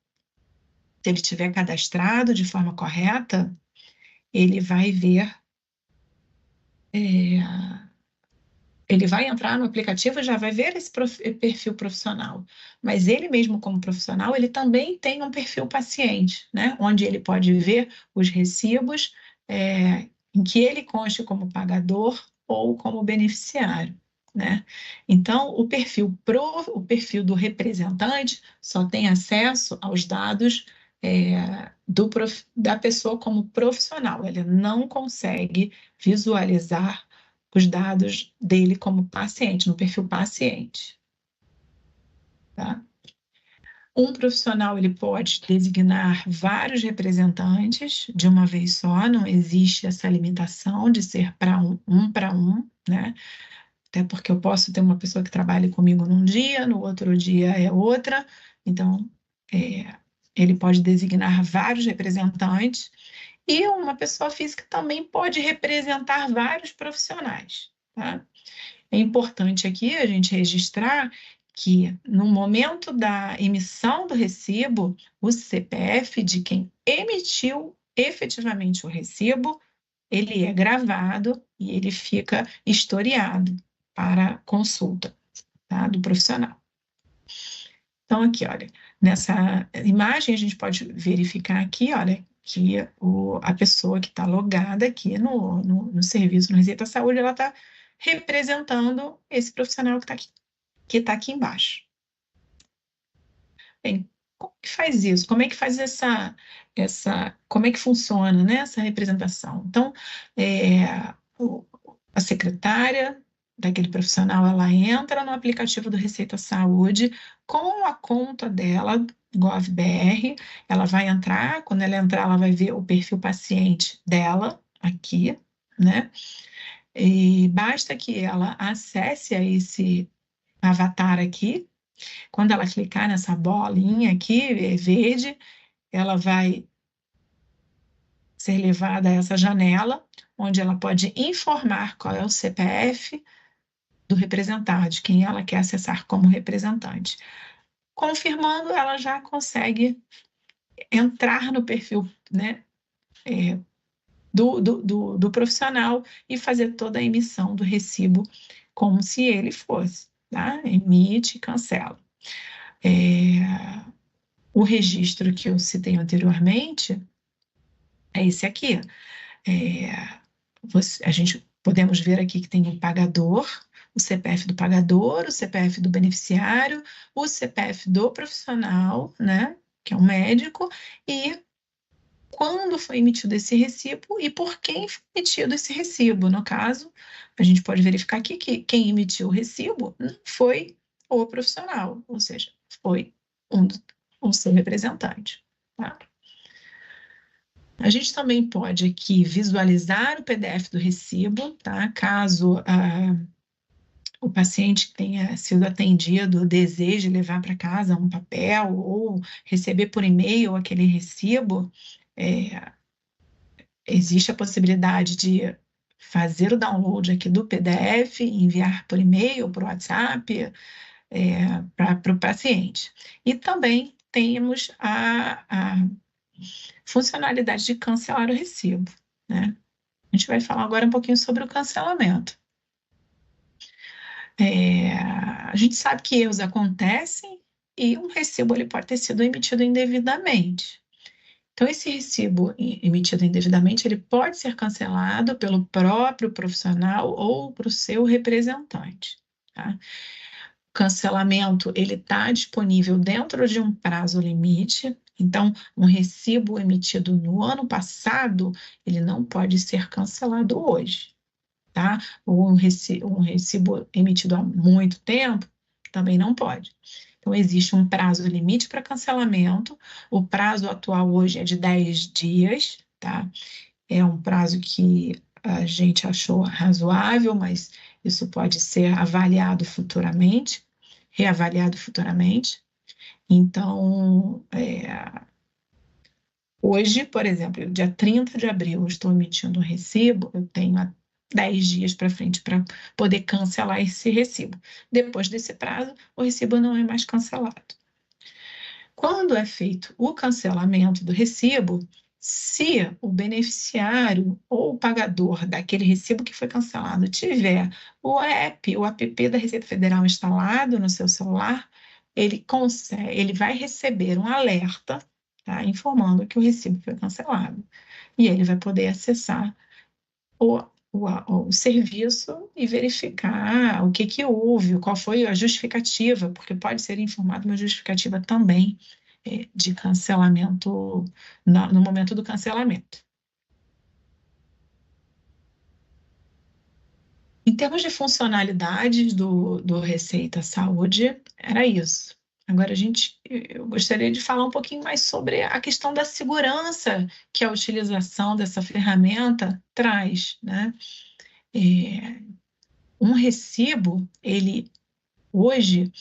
Speaker 5: se ele tiver cadastrado de forma correta, ele vai ver, ele vai entrar no aplicativo e já vai ver esse perfil profissional. Mas ele mesmo como profissional, ele também tem um perfil paciente, né? Onde ele pode ver os recibos em que ele conste como pagador ou como beneficiário, né? Então, o perfil do representante só tem acesso aos dados da pessoa como profissional. Ele não consegue visualizar os dados dele como paciente, no perfil paciente. Tá? Um profissional ele pode designar vários representantes de uma vez só, não existe essa limitação de ser para um, né? Até porque eu posso ter uma pessoa que trabalhe comigo num dia, no outro dia é outra, então ele pode designar vários representantes, e uma pessoa física também pode representar vários profissionais, tá? É importante aqui a gente registrar que, no momento da emissão do recibo, o CPF de quem emitiu efetivamente o recibo, ele é gravado e ele fica historiado para consulta, tá, do profissional. Então, aqui, olha, nessa imagem a gente pode verificar aqui, olha, que a pessoa que está logada aqui no serviço, no Receita Saúde, ela está representando esse profissional que está aqui embaixo. Bem, como que faz isso? Como é que faz como é que funciona, né, essa representação? Então, a secretária daquele profissional, ela entra no aplicativo do Receita Saúde com a conta dela, GovBR, ela vai entrar, quando ela entrar, ela vai ver o perfil paciente dela aqui, né? E basta que ela acesse a esse avatar aqui. Quando ela clicar nessa bolinha aqui, verde, ela vai ser levada a essa janela, onde ela pode informar qual é o CPF do representante, de quem ela quer acessar como representante. Confirmando, ela já consegue entrar no perfil, né, do profissional e fazer toda a emissão do recibo como se ele fosse, tá? Emite e cancela. O registro que eu citei anteriormente é esse aqui. A gente podemos ver aqui que tem o pagador, o CPF do pagador, o CPF do beneficiário, o CPF do profissional, né, que é um médico, e quando foi emitido esse recibo e por quem foi emitido esse recibo. No caso, a gente pode verificar aqui que quem emitiu o recibo não foi o profissional, ou seja, foi o seu representante, tá? A gente também pode aqui visualizar o PDF do recibo, tá? Caso o paciente tenha sido atendido, deseje levar para casa um papel ou receber por e-mail aquele recibo, existe a possibilidade de fazer o download aqui do PDF, enviar por e-mail, por WhatsApp, para o paciente. E também temos a funcionalidade de cancelar o recibo, né? A gente vai falar agora um pouquinho sobre o cancelamento. A gente sabe que erros acontecem e um recibo ele pode ter sido emitido indevidamente. Então, esse recibo emitido indevidamente, ele pode ser cancelado pelo próprio profissional ou para o seu representante, tá? O cancelamento, ele está disponível dentro de um prazo limite. Então, um recibo emitido no ano passado, ele não pode ser cancelado hoje, tá? Ou um recibo emitido há muito tempo, também não pode. Então, existe um prazo limite para cancelamento. O prazo atual hoje é de 10 dias, tá? É um prazo que a gente achou razoável, mas isso pode ser avaliado futuramente, reavaliado futuramente. Então, hoje, por exemplo, dia 30 de abril, eu estou emitindo um recibo, eu tenho 10 dias para frente para poder cancelar esse recibo. Depois desse prazo, o recibo não é mais cancelado. Quando é feito o cancelamento do recibo, se o beneficiário ou o pagador daquele recibo que foi cancelado tiver o app da Receita Federal instalado no seu celular, ele vai receber um alerta, tá, informando que o recibo foi cancelado. E ele vai poder acessar o serviço e verificar o que houve, qual foi a justificativa, porque pode ser informada uma justificativa também de cancelamento, no momento do cancelamento. Em termos de funcionalidades do Receita Saúde, era isso. Agora, eu gostaria de falar um pouquinho mais sobre a questão da segurança que a utilização dessa ferramenta traz, né? Um recibo, ele hoje,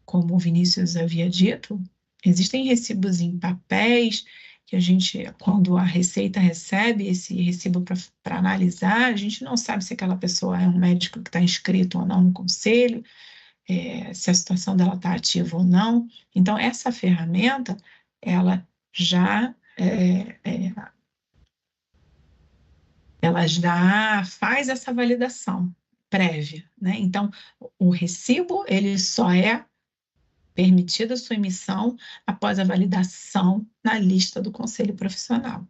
Speaker 5: como o Vinícius havia dito, existem recibos em papéis que a gente, quando a Receita recebe esse recibo para analisar, a gente não sabe se aquela pessoa é um médico que está inscrito ou não no conselho, se a situação dela está ativa ou não. Então, essa ferramenta, ela já faz essa validação prévia, né? Então, o recibo, ele só é permitida a sua emissão após a validação na lista do conselho profissional.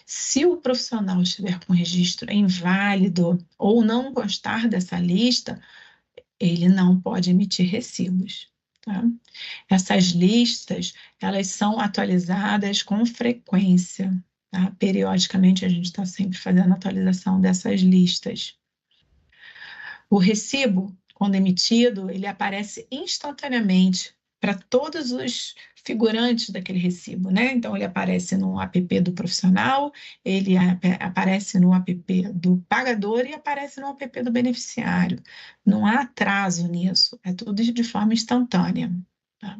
Speaker 5: Se o profissional estiver com registro inválido ou não constar dessa lista, ele não pode emitir recibos. Tá? Essas listas, elas são atualizadas com frequência. Tá? Periodicamente, a gente está sempre fazendo atualização dessas listas. O recibo, quando emitido, ele aparece instantaneamente para todos os figurantes daquele recibo, né? Então, ele aparece no app do profissional, ele aparece no app do pagador e aparece no app do beneficiário. Não há atraso nisso, é tudo de forma instantânea. Tá?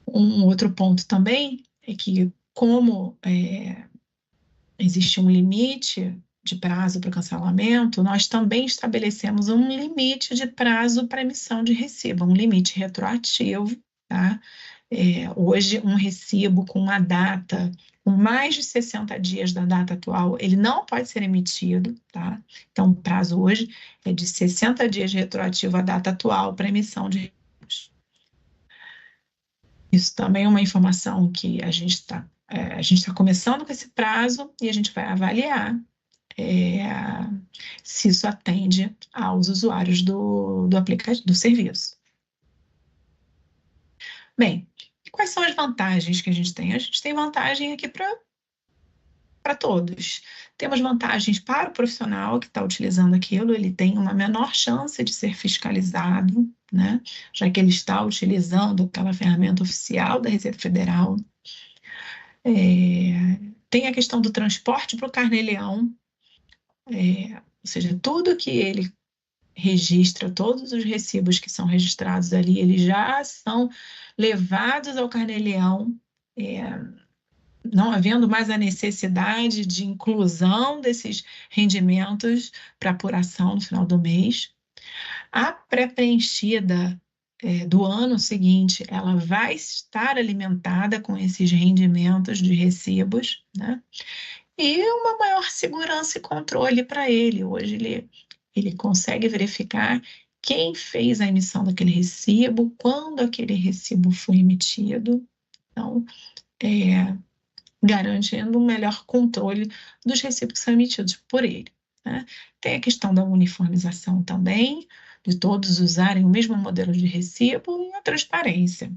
Speaker 5: Um outro ponto também é que, como existe um limite de prazo para cancelamento, nós também estabelecemos um limite de prazo para emissão de recibo, um limite retroativo, tá? Hoje, um recibo com uma data, com mais de 60 dias da data atual, ele não pode ser emitido, tá? Então, o prazo hoje é de 60 dias retroativo à data atual para emissão de recibos. Isso também é uma informação que a gente está começando com esse prazo e a gente vai avaliar se isso atende aos usuários do aplicativo, do serviço. Bem, quais são as vantagens que a gente tem? A gente tem vantagem aqui para todos. Temos vantagens para o profissional que está utilizando aquilo, ele tem uma menor chance de ser fiscalizado, né? Já que ele está utilizando aquela ferramenta oficial da Receita Federal. Tem a questão do transporte para o Carnê-Leão, ou seja, tudo que ele registra, todos os recibos que são registrados ali, eles já são levados ao Carnê-Leão, não havendo mais a necessidade de inclusão desses rendimentos para apuração no final do mês. A pré-preenchida do ano seguinte, ela vai estar alimentada com esses rendimentos de recibos, né? E uma maior segurança e controle para ele. Hoje ele consegue verificar quem fez a emissão daquele recibo, quando aquele recibo foi emitido. Então, garantindo um melhor controle dos recibos que são emitidos por ele, né? Tem a questão da uniformização também, de todos usarem o mesmo modelo de recibo e a transparência.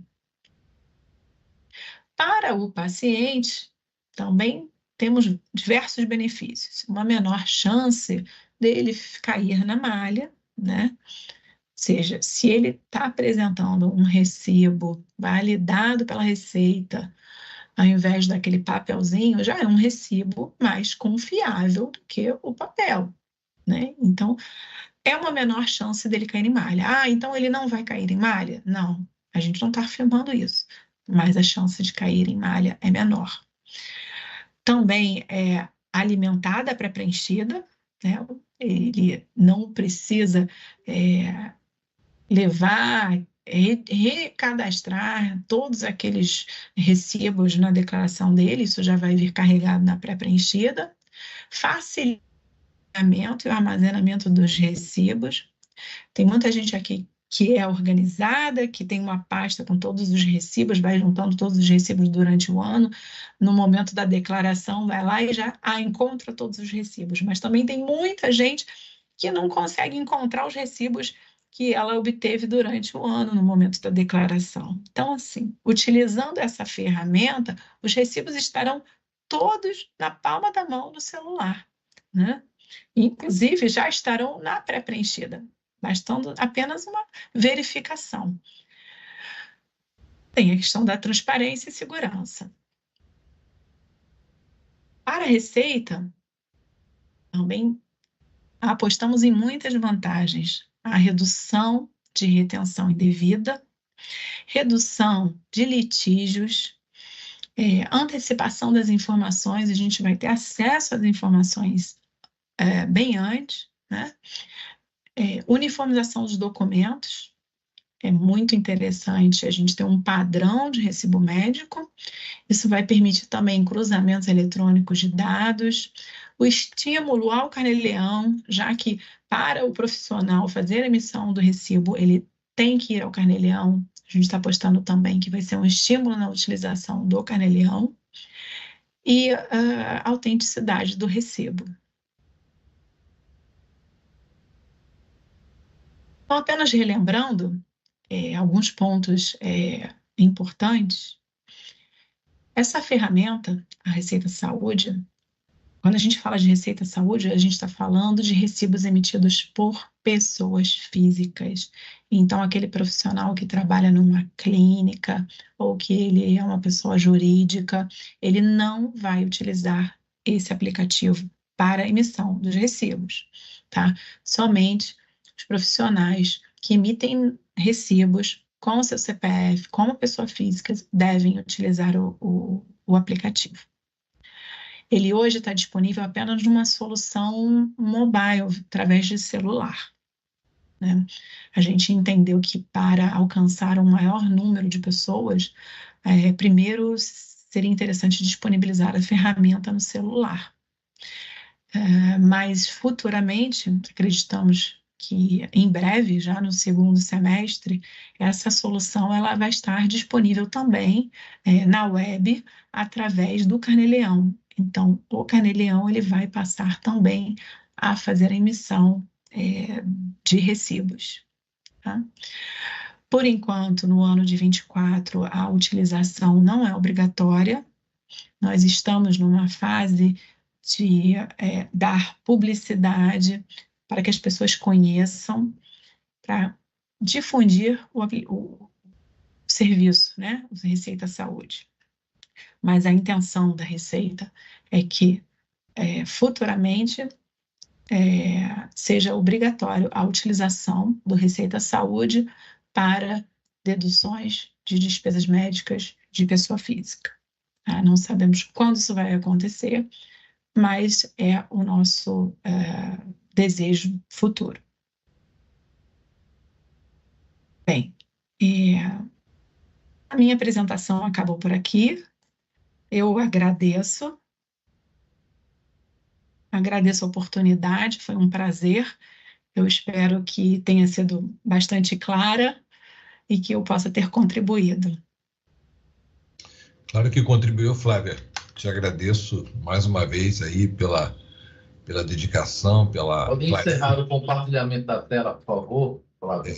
Speaker 5: Para o paciente, também temos diversos benefícios. Uma menor chance dele cair na malha, né? Ou seja, se ele está apresentando um recibo validado pela Receita, ao invés daquele papelzinho, já é um recibo mais confiável do que o papel, né? Então, é uma menor chance dele cair em malha. Então ele não vai cair em malha? Não, a gente não está afirmando isso, mas a chance de cair em malha é menor. Também é alimentada pré-preenchida, né? Ele não precisa recadastrar todos aqueles recibos na declaração dele, isso já vai vir carregado na pré-preenchida. Facilita e o armazenamento dos recibos. Tem muita gente aqui que é organizada, que tem uma pasta com todos os recibos, vai juntando todos os recibos durante o ano, no momento da declaração vai lá e já encontra todos os recibos. Mas também tem muita gente que não consegue encontrar os recibos que ela obteve durante o ano, no momento da declaração. Então, assim, utilizando essa ferramenta, os recibos estarão todos na palma da mão no celular, né? Inclusive, já estarão na pré-preenchida, bastando apenas uma verificação. Tem a questão da transparência e segurança. Para a Receita, também apostamos em muitas vantagens. A redução de retenção indevida, redução de litígios, antecipação das informações, a gente vai ter acesso às informações bem antes, né? Uniformização dos documentos, é muito interessante a gente ter um padrão de recibo médico, isso vai permitir também cruzamentos eletrônicos de dados, o estímulo ao carnê-leão, já que para o profissional fazer a emissão do recibo, ele tem que ir ao carnê-leão, a gente está apostando também que vai ser um estímulo na utilização do carnê-leão, e a autenticidade do recibo. Então, apenas relembrando alguns pontos importantes, essa ferramenta, a Receita Saúde, quando a gente fala de Receita Saúde, a gente está falando de recibos emitidos por pessoas físicas. Então, aquele profissional que trabalha numa clínica ou que ele é uma pessoa jurídica, ele não vai utilizar esse aplicativo para a emissão dos recibos, tá? Somente os profissionais que emitem recibos com o seu CPF, como pessoa física, devem utilizar o aplicativo. Ele hoje está disponível apenas numa solução mobile, através de celular, né? A gente entendeu que para alcançar um maior número de pessoas, primeiro seria interessante disponibilizar a ferramenta no celular. Mas futuramente, acreditamos que em breve, já no segundo semestre, essa solução ela vai estar disponível também na web, através do carnê-leão. Então, o carnê-leão ele vai passar também a fazer a emissão de recibos, tá? Por enquanto, no ano de 24, a utilização não é obrigatória. Nós estamos numa fase de dar publicidade para que as pessoas conheçam, para difundir o serviço, né? O Receita Saúde. Mas a intenção da Receita é que futuramente seja obrigatório a utilização do Receita Saúde para deduções de despesas médicas de pessoa física. Não sabemos quando isso vai acontecer, mas é o nosso desejo futuro. Bem, a minha apresentação acabou por aqui. Eu agradeço a oportunidade, foi um prazer. Eu espero que tenha sido bastante clara e que eu possa ter contribuído.
Speaker 2: Claro que contribuiu, Flávia. Te agradeço mais uma vez aí pela dedicação, pela...
Speaker 1: Pode encerrar o compartilhamento da tela, por favor, Flávia?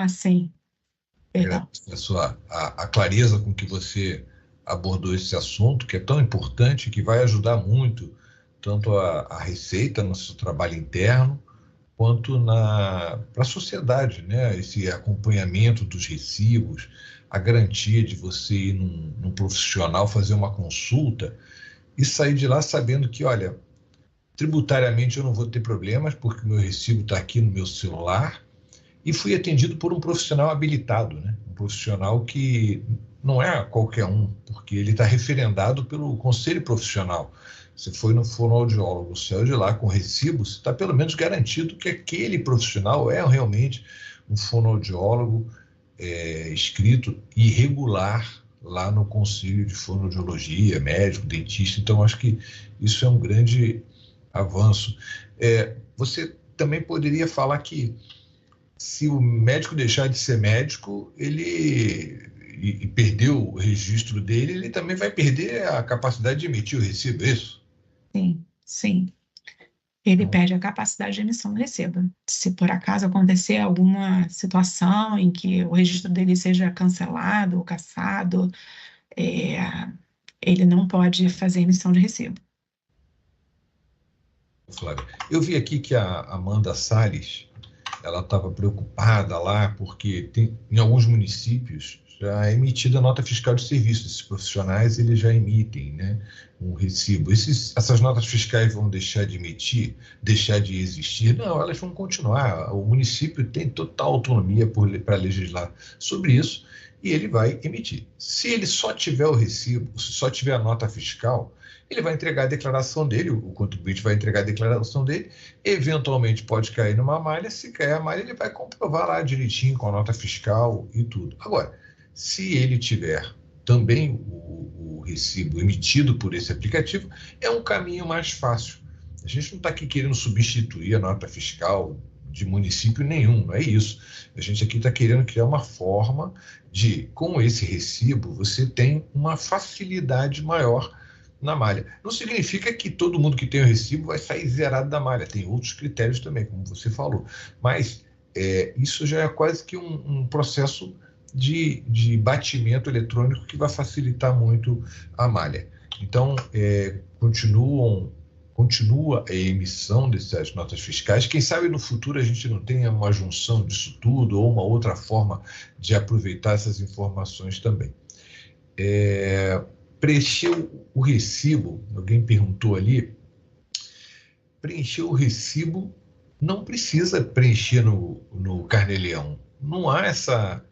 Speaker 5: Sim. Perdão.
Speaker 2: A clareza com que você abordou esse assunto, que é tão importante, que vai ajudar muito tanto a Receita no seu trabalho interno, quanto para a sociedade, né? Esse acompanhamento dos recibos, a garantia de você ir num profissional fazer uma consulta e sair de lá sabendo que, olha, tributariamente eu não vou ter problemas, porque o meu recibo está aqui no meu celular, e fui atendido por um profissional habilitado, né? Um profissional que não é qualquer um, porque ele está referendado pelo conselho profissional. Você foi no fonoaudiólogo, saiu de lá com recibos, está pelo menos garantido que aquele profissional é realmente um fonoaudiólogo inscrito e regular lá no Conselho de Fonoaudiologia, médico, dentista. Então, acho que isso é um grande avanço. Você também poderia falar que se o médico deixar de ser médico, e perder o registro dele, ele também vai perder a capacidade de emitir o recibo, é isso?
Speaker 5: Sim. Ele perde a capacidade de emissão do recibo. Se por acaso acontecer alguma situação em que o registro dele seja cancelado ou cassado, ele não pode fazer emissão de recibo.
Speaker 2: Flávia. Eu vi aqui que a Amanda Salles, ela estava preocupada lá, porque em alguns municípios já é emitida a nota fiscal de serviço. Esses profissionais, eles já emitem, né, um recibo. Essas notas fiscais vão deixar de emitir, deixar de existir? Não, elas vão continuar. O município tem total autonomia para legislar sobre isso e ele vai emitir. Se ele só tiver o recibo, se só tiver a nota fiscal, ele vai entregar a declaração dele, o contribuinte vai entregar a declaração dele, eventualmente pode cair numa malha, se cair a malha, ele vai comprovar lá direitinho com a nota fiscal e tudo. Agora, se ele tiver também o recibo emitido por esse aplicativo, é um caminho mais fácil. A gente não está aqui querendo substituir a nota fiscal de município nenhum, não é isso. A gente aqui está querendo criar uma forma de, com esse recibo, você tem uma facilidade maior na malha. Não significa que todo mundo que tem o recibo vai sair zerado da malha, tem outros critérios também, como você falou, mas isso já é quase que um processo de batimento eletrônico que vai facilitar muito a malha. Então, continua a emissão dessas notas fiscais. Quem sabe no futuro a gente não tenha uma junção disso tudo ou uma outra forma de aproveitar essas informações também. Preencher o recibo, alguém perguntou ali, preencher o recibo não precisa preencher no Carnê-Leão. Não há essa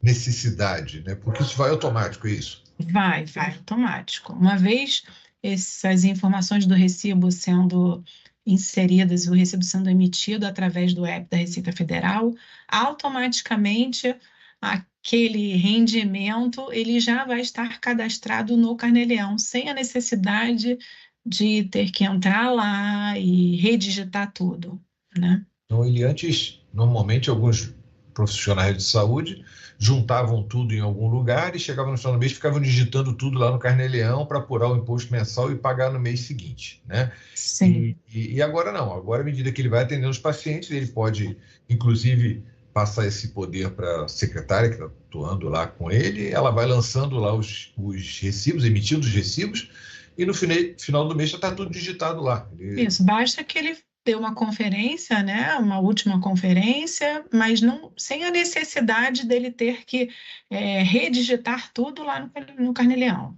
Speaker 2: necessidade, né? Porque isso vai automático, é isso?
Speaker 5: Vai automático. Uma vez essas informações do recibo sendo inseridas, o recibo sendo emitido através do app da Receita Federal, automaticamente aquele rendimento ele já vai estar cadastrado no Carnê-Leão, sem a necessidade de ter que entrar lá e redigitar tudo, né?
Speaker 2: Então, ele antes, normalmente, alguns profissionais de saúde juntavam tudo em algum lugar e chegavam no final do mês e ficavam digitando tudo lá no Carnê-Leão para apurar o imposto mensal e pagar no mês seguinte, né?
Speaker 5: Sim.
Speaker 2: E agora não. Agora, à medida que ele vai atendendo os pacientes, ele pode, inclusive, passar esse poder para a secretária que está atuando lá com ele, ela vai lançando lá os recibos, emitindo os recibos, e no final do mês já está tudo digitado lá.
Speaker 5: Isso, basta que ele dê uma conferência, né, uma última conferência, mas não, sem a necessidade dele ter que redigitar tudo lá no Carnê-Leão.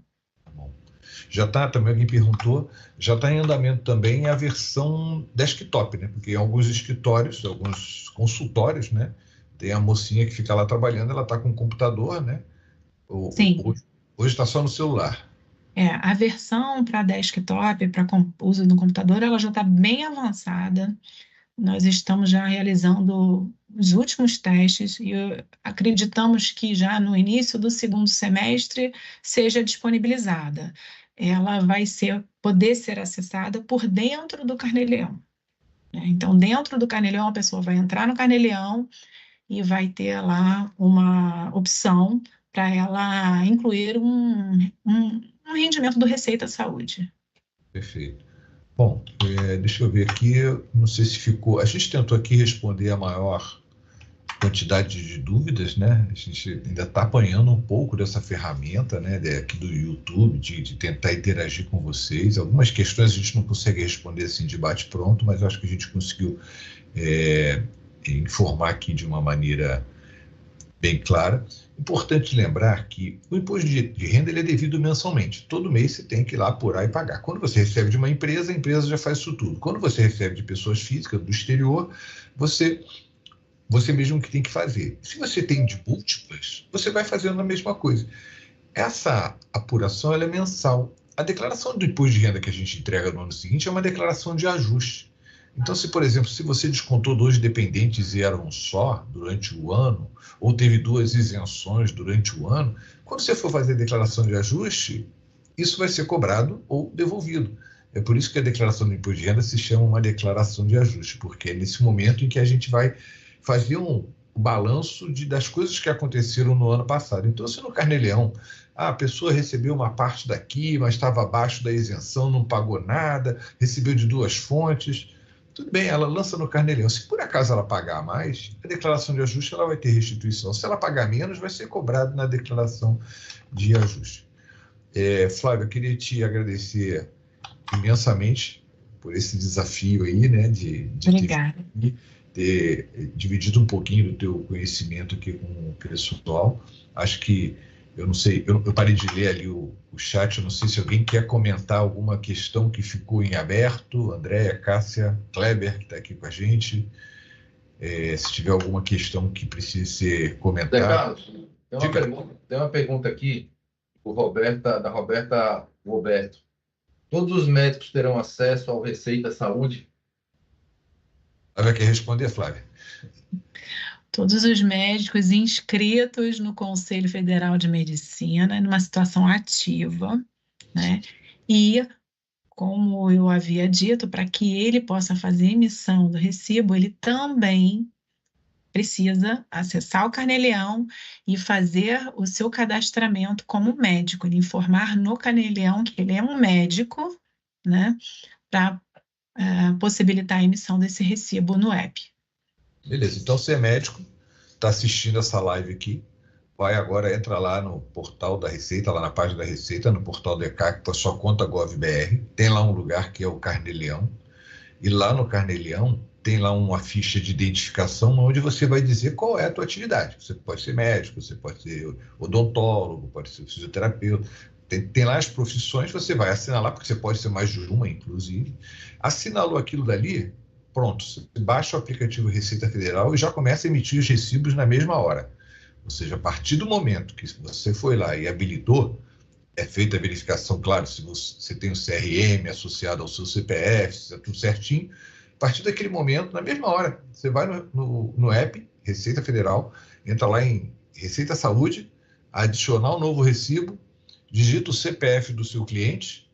Speaker 2: Já está, também alguém perguntou, já está em andamento também a versão desktop, né? Porque em alguns escritórios, alguns consultórios, né? Tem a mocinha que fica lá trabalhando, ela está com o computador, né?
Speaker 5: Sim.
Speaker 2: Hoje está só no celular.
Speaker 5: A versão para desktop, para uso no computador, ela já está bem avançada. Nós estamos já realizando os últimos testes e acreditamos que já no início do segundo semestre seja disponibilizada. Ela vai poder ser acessada por dentro do Carnê-Leão. Então, dentro do Carnê-Leão, a pessoa vai entrar no Carnê-Leão e vai ter lá uma opção para ela incluir um rendimento do Receita Saúde.
Speaker 2: Perfeito. Bom, deixa eu ver aqui, não sei se ficou... A gente tentou aqui responder a maior quantidade de dúvidas, né? A gente ainda está apanhando um pouco dessa ferramenta, né, aqui do YouTube, de tentar interagir com vocês. Algumas questões a gente não consegue responder assim de bate-pronto, mas eu acho que a gente conseguiu informar aqui de uma maneira bem clara. Importante lembrar que o imposto de renda ele é devido mensalmente. Todo mês você tem que ir lá apurar e pagar. Quando você recebe de uma empresa, a empresa já faz isso tudo. Quando você recebe de pessoas físicas do exterior, você mesmo que tem que fazer. Se você tem de múltiplas, você vai fazendo a mesma coisa. Essa apuração ela é mensal. A declaração do imposto de renda que a gente entrega no ano seguinte é uma declaração de ajuste. Então, se, por exemplo, se você descontou 2 dependentes e era um só durante o ano, ou teve 2 isenções durante o ano, quando você for fazer a declaração de ajuste, isso vai ser cobrado ou devolvido. É por isso que a declaração do imposto de renda se chama uma declaração de ajuste, porque é nesse momento em que a gente vai fazer um balanço das coisas que aconteceram no ano passado. Então, se no Carnê-Leão a pessoa recebeu uma parte daqui, mas estava abaixo da isenção, não pagou nada, recebeu de 2 fontes, tudo bem, ela lança no Carnê-Leão. Se por acaso ela pagar mais, a declaração de ajuste ela vai ter restituição. Se ela pagar menos, vai ser cobrado na declaração de ajuste. Flávio, eu queria te agradecer imensamente por esse desafio aí, né, de
Speaker 5: Obrigada.
Speaker 2: ter dividido um pouquinho do teu conhecimento aqui com o pessoal. Acho que, eu não sei, eu parei de ler ali o chat, eu não sei se alguém quer comentar alguma questão que ficou em aberto. Andréia, Cássia, Kleber, que está aqui com a gente. Se tiver alguma questão que precise ser comentada.
Speaker 1: Carlos, tem uma pergunta aqui da Roberta Roberto. Todos os médicos terão acesso ao Receita Saúde?
Speaker 2: Flávia quer responder, Flávia?
Speaker 5: Todos os médicos inscritos no Conselho Federal de Medicina, numa situação ativa, né? E, como eu havia dito, para que ele possa fazer emissão do recibo, ele também precisa acessar o Carnê-Leão e fazer o seu cadastramento como médico, ele informar no Carnê-Leão que ele é um médico, né? Para possibilitar a emissão desse recibo no app.
Speaker 2: Beleza, então você é médico, está assistindo essa live aqui, vai agora, entra lá no portal da Receita, lá na página da Receita, no portal do ECAC, para sua conta Gov.br, tem lá um lugar que é o Carnê-Leão, e lá no Carnê-Leão tem lá uma ficha de identificação onde você vai dizer qual é a tua atividade. Você pode ser médico, você pode ser odontólogo, pode ser fisioterapeuta, tem lá as profissões, você vai assinalar, porque você pode ser mais de uma, inclusive. Assinalou aquilo dali, pronto, você baixa o aplicativo Receita Federal e já começa a emitir os recibos na mesma hora. Ou seja, a partir do momento que você foi lá e habilitou, é feita a verificação, claro, se você tem o CRM associado ao seu CPF, se é tudo certinho, a partir daquele momento, na mesma hora, você vai no app Receita Federal, entra lá em Receita Saúde, adicionar um novo recibo, digita o CPF do seu cliente,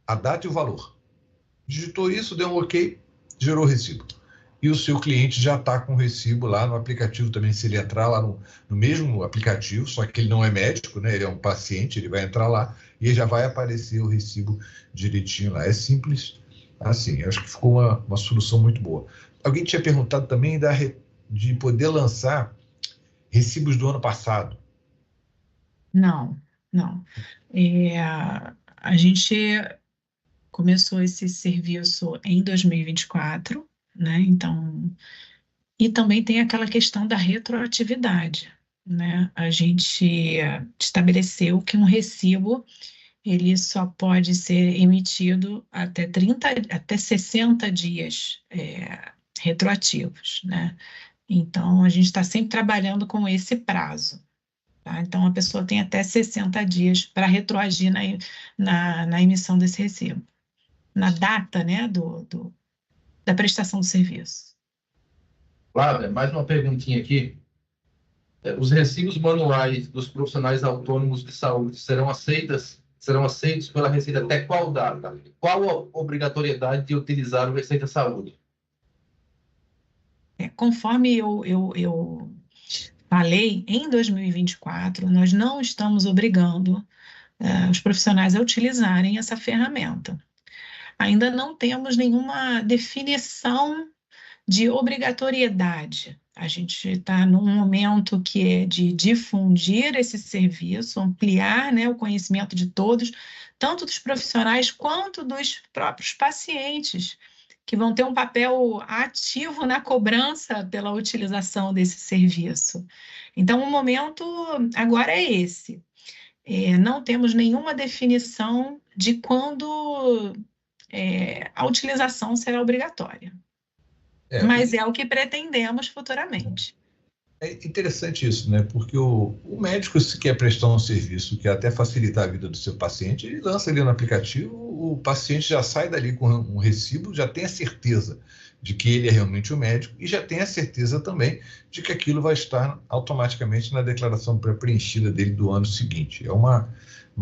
Speaker 2: a data e o valor. Digitou isso, deu um OK, gerou o recibo. E o seu cliente já está com o recibo lá no aplicativo também. Se ele entrar lá no mesmo aplicativo, só que ele não é médico, né? Ele é um paciente, ele vai entrar lá e já vai aparecer o recibo direitinho lá. É simples assim. Acho que ficou uma solução muito boa. Alguém tinha perguntado também de poder lançar recibos do ano passado.
Speaker 5: Não. A gente começou esse serviço em 2024, né? Então, e também tem aquela questão da retroatividade, né? A gente estabeleceu que um recibo ele só pode ser emitido até 60 dias retroativos, né? Então, a gente está sempre trabalhando com esse prazo. Tá? Então, a pessoa tem até 60 dias para retroagir na emissão desse recibo, na data, né, da prestação do serviço.
Speaker 1: Flávia, mais uma perguntinha aqui. Os recibos manuais dos profissionais autônomos de saúde serão aceitos pela Receita até qual data? Qual a obrigatoriedade de utilizar o Receita Saúde?
Speaker 5: Conforme eu falei, em 2024, nós não estamos obrigando os profissionais a utilizarem essa ferramenta. Ainda não temos nenhuma definição de obrigatoriedade. A gente está num momento que é de difundir esse serviço, ampliar, né, o conhecimento de todos, tanto dos profissionais quanto dos próprios pacientes, que vão ter um papel ativo na cobrança pela utilização desse serviço. Então, o momento agora é esse. Não temos nenhuma definição de quando a utilização será obrigatória. Mas é o que pretendemos futuramente.
Speaker 2: É interessante isso, né? Porque o médico, se quer prestar um serviço que até facilitar a vida do seu paciente, ele lança ali no aplicativo, o paciente já sai dali com um recibo, já tem a certeza de que ele é realmente o médico e já tem a certeza também de que aquilo vai estar automaticamente na declaração pré-preenchida dele do ano seguinte. É uma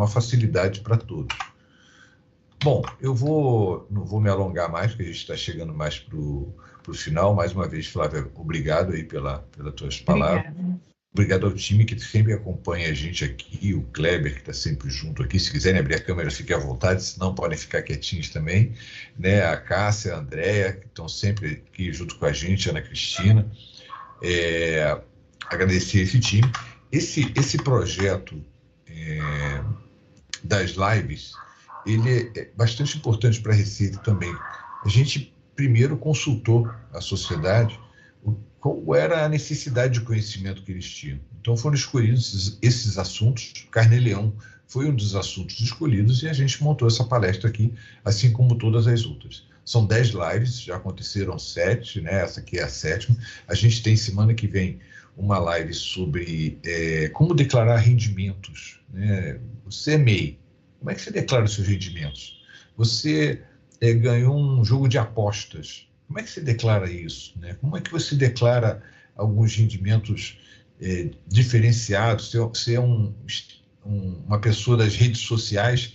Speaker 2: facilidade para todos. Bom, não vou me alongar mais, porque a gente está chegando mais para o final. Mais uma vez, Flávia, obrigado aí pelas tuas palavras. Obrigado ao time que sempre acompanha a gente aqui, o Kleber, que está sempre junto aqui. Se quiserem abrir a câmera, fiquem à vontade, senão podem ficar quietinhos também. Né? A Cássia, a Andréia, que estão sempre aqui junto com a gente, a Ana Cristina. Agradecer esse time. Esse projeto das lives, ele é bastante importante para a Receita também, a gente primeiro consultou a sociedade qual era a necessidade de conhecimento que eles tinham. Então foram escolhidos esses assuntos. Carnê-Leão foi um dos assuntos escolhidos e a gente montou essa palestra aqui, assim como todas as outras. São 10 lives, já aconteceram 7, né? Essa aqui é a 7ª. A gente tem semana que vem uma live sobre como declarar rendimentos, né? Você é MEI, como é que você declara os seus rendimentos? Você ganhou um jogo de apostas, como é que você declara isso, né? Como é que você declara alguns rendimentos diferenciados? Você é uma pessoa das redes sociais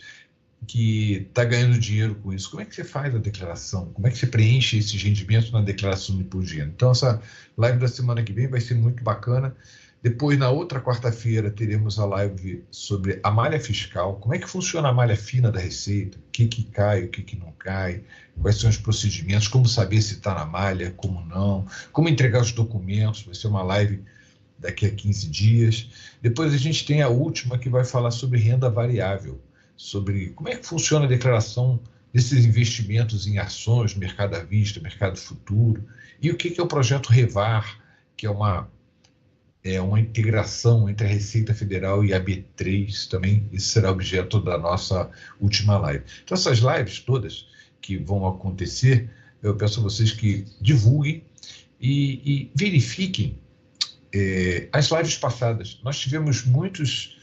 Speaker 2: que está ganhando dinheiro com isso. Como é que você faz a declaração? Como é que você preenche esses rendimentos na declaração do imposto de renda? Então, essa live da semana que vem vai ser muito bacana. Depois, na outra quarta-feira, teremos a live sobre a malha fiscal. Como é que funciona a malha fina da Receita? O que cai, o que não cai? Quais são os procedimentos? Como saber se está na malha, como não? Como entregar os documentos? Vai ser uma live daqui a 15 dias. Depois a gente tem a última, que vai falar sobre renda variável, sobre como é que funciona a declaração desses investimentos em ações, mercado à vista, mercado futuro, e o que é o projeto Revar, que é uma integração entre a Receita Federal e a B3, também isso será objeto da nossa última live. Então, essas lives todas que vão acontecer, eu peço a vocês que divulguem e verifiquem as lives passadas. Nós tivemos muitas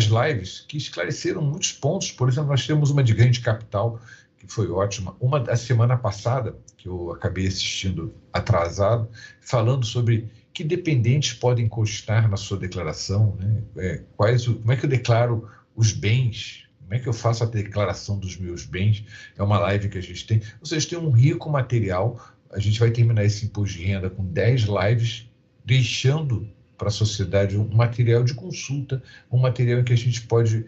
Speaker 2: lives que esclareceram muitos pontos. Por exemplo, nós temos uma de ganho de capital, que foi ótima. Uma da semana passada, que eu acabei assistindo atrasado, falando sobre que dependentes podem constar na sua declaração, né? Como é que eu declaro os bens, como é que eu faço a declaração dos meus bens. É uma live que a gente tem. Vocês têm um rico material. A gente vai terminar esse imposto de renda com 10 lives, deixando para a sociedade um material de consulta, um material em que a gente pode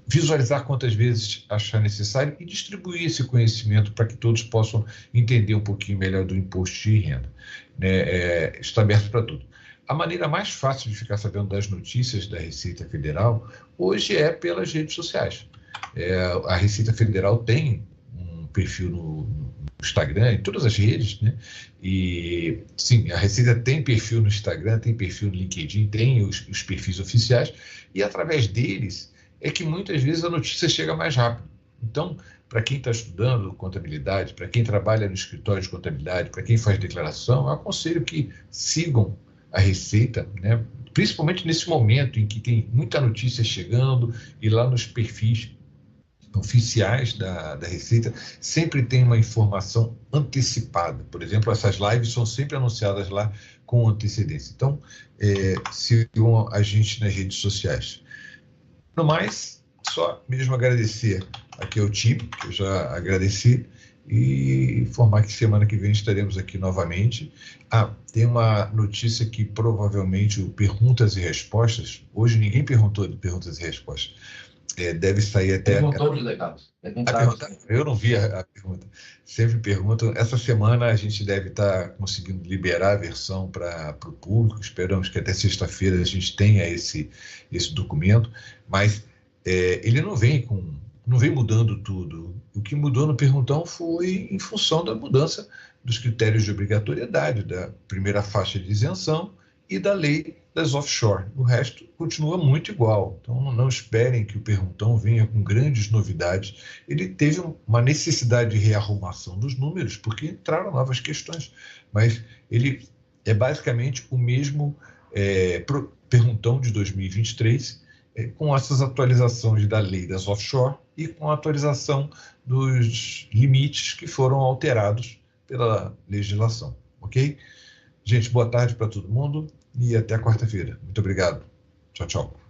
Speaker 2: visualizar quantas vezes achar necessário e distribuir esse conhecimento para que todos possam entender um pouquinho melhor do imposto de renda. Né? Está aberto para tudo. A maneira mais fácil de ficar sabendo das notícias da Receita Federal hoje é pelas redes sociais. A Receita Federal tem um perfil no Instagram, em todas as redes, né? E sim, a Receita tem perfil no Instagram, tem perfil no LinkedIn, tem os perfis oficiais, e através deles é que muitas vezes a notícia chega mais rápido. Então, para quem está estudando contabilidade, para quem trabalha no escritório de contabilidade, para quem faz declaração, eu aconselho que sigam a Receita, né? Principalmente nesse momento em que tem muita notícia chegando, e lá nos perfis oficiais da Receita sempre tem uma informação antecipada. Por exemplo, essas lives são sempre anunciadas lá com antecedência. Então, sigam a gente nas redes sociais. No mais, só mesmo agradecer aqui ao time, que eu já agradeci, e informar que semana que vem estaremos aqui novamente. Tem uma notícia que provavelmente o Perguntas e Respostas, hoje ninguém perguntou de Perguntas e Respostas, deve sair até...
Speaker 1: Perguntou de legados.
Speaker 2: Eu não vi a pergunta. Sempre perguntam. Essa semana a gente deve estar conseguindo liberar a versão para o público. Esperamos que até sexta-feira a gente tenha esse documento, mas ele não vem mudando tudo. O que mudou no Perguntão foi em função da mudança dos critérios de obrigatoriedade, da primeira faixa de isenção e da lei das offshore. O resto continua muito igual. Então, não esperem que o Perguntão venha com grandes novidades. Ele teve uma necessidade de rearrumação dos números, porque entraram novas questões, mas ele é basicamente o mesmo Perguntão de 2023, com essas atualizações da lei das offshore e com a atualização dos limites que foram alterados pela legislação. Ok? Gente, boa tarde para todo mundo e até quarta-feira. Muito obrigado. Tchau, tchau.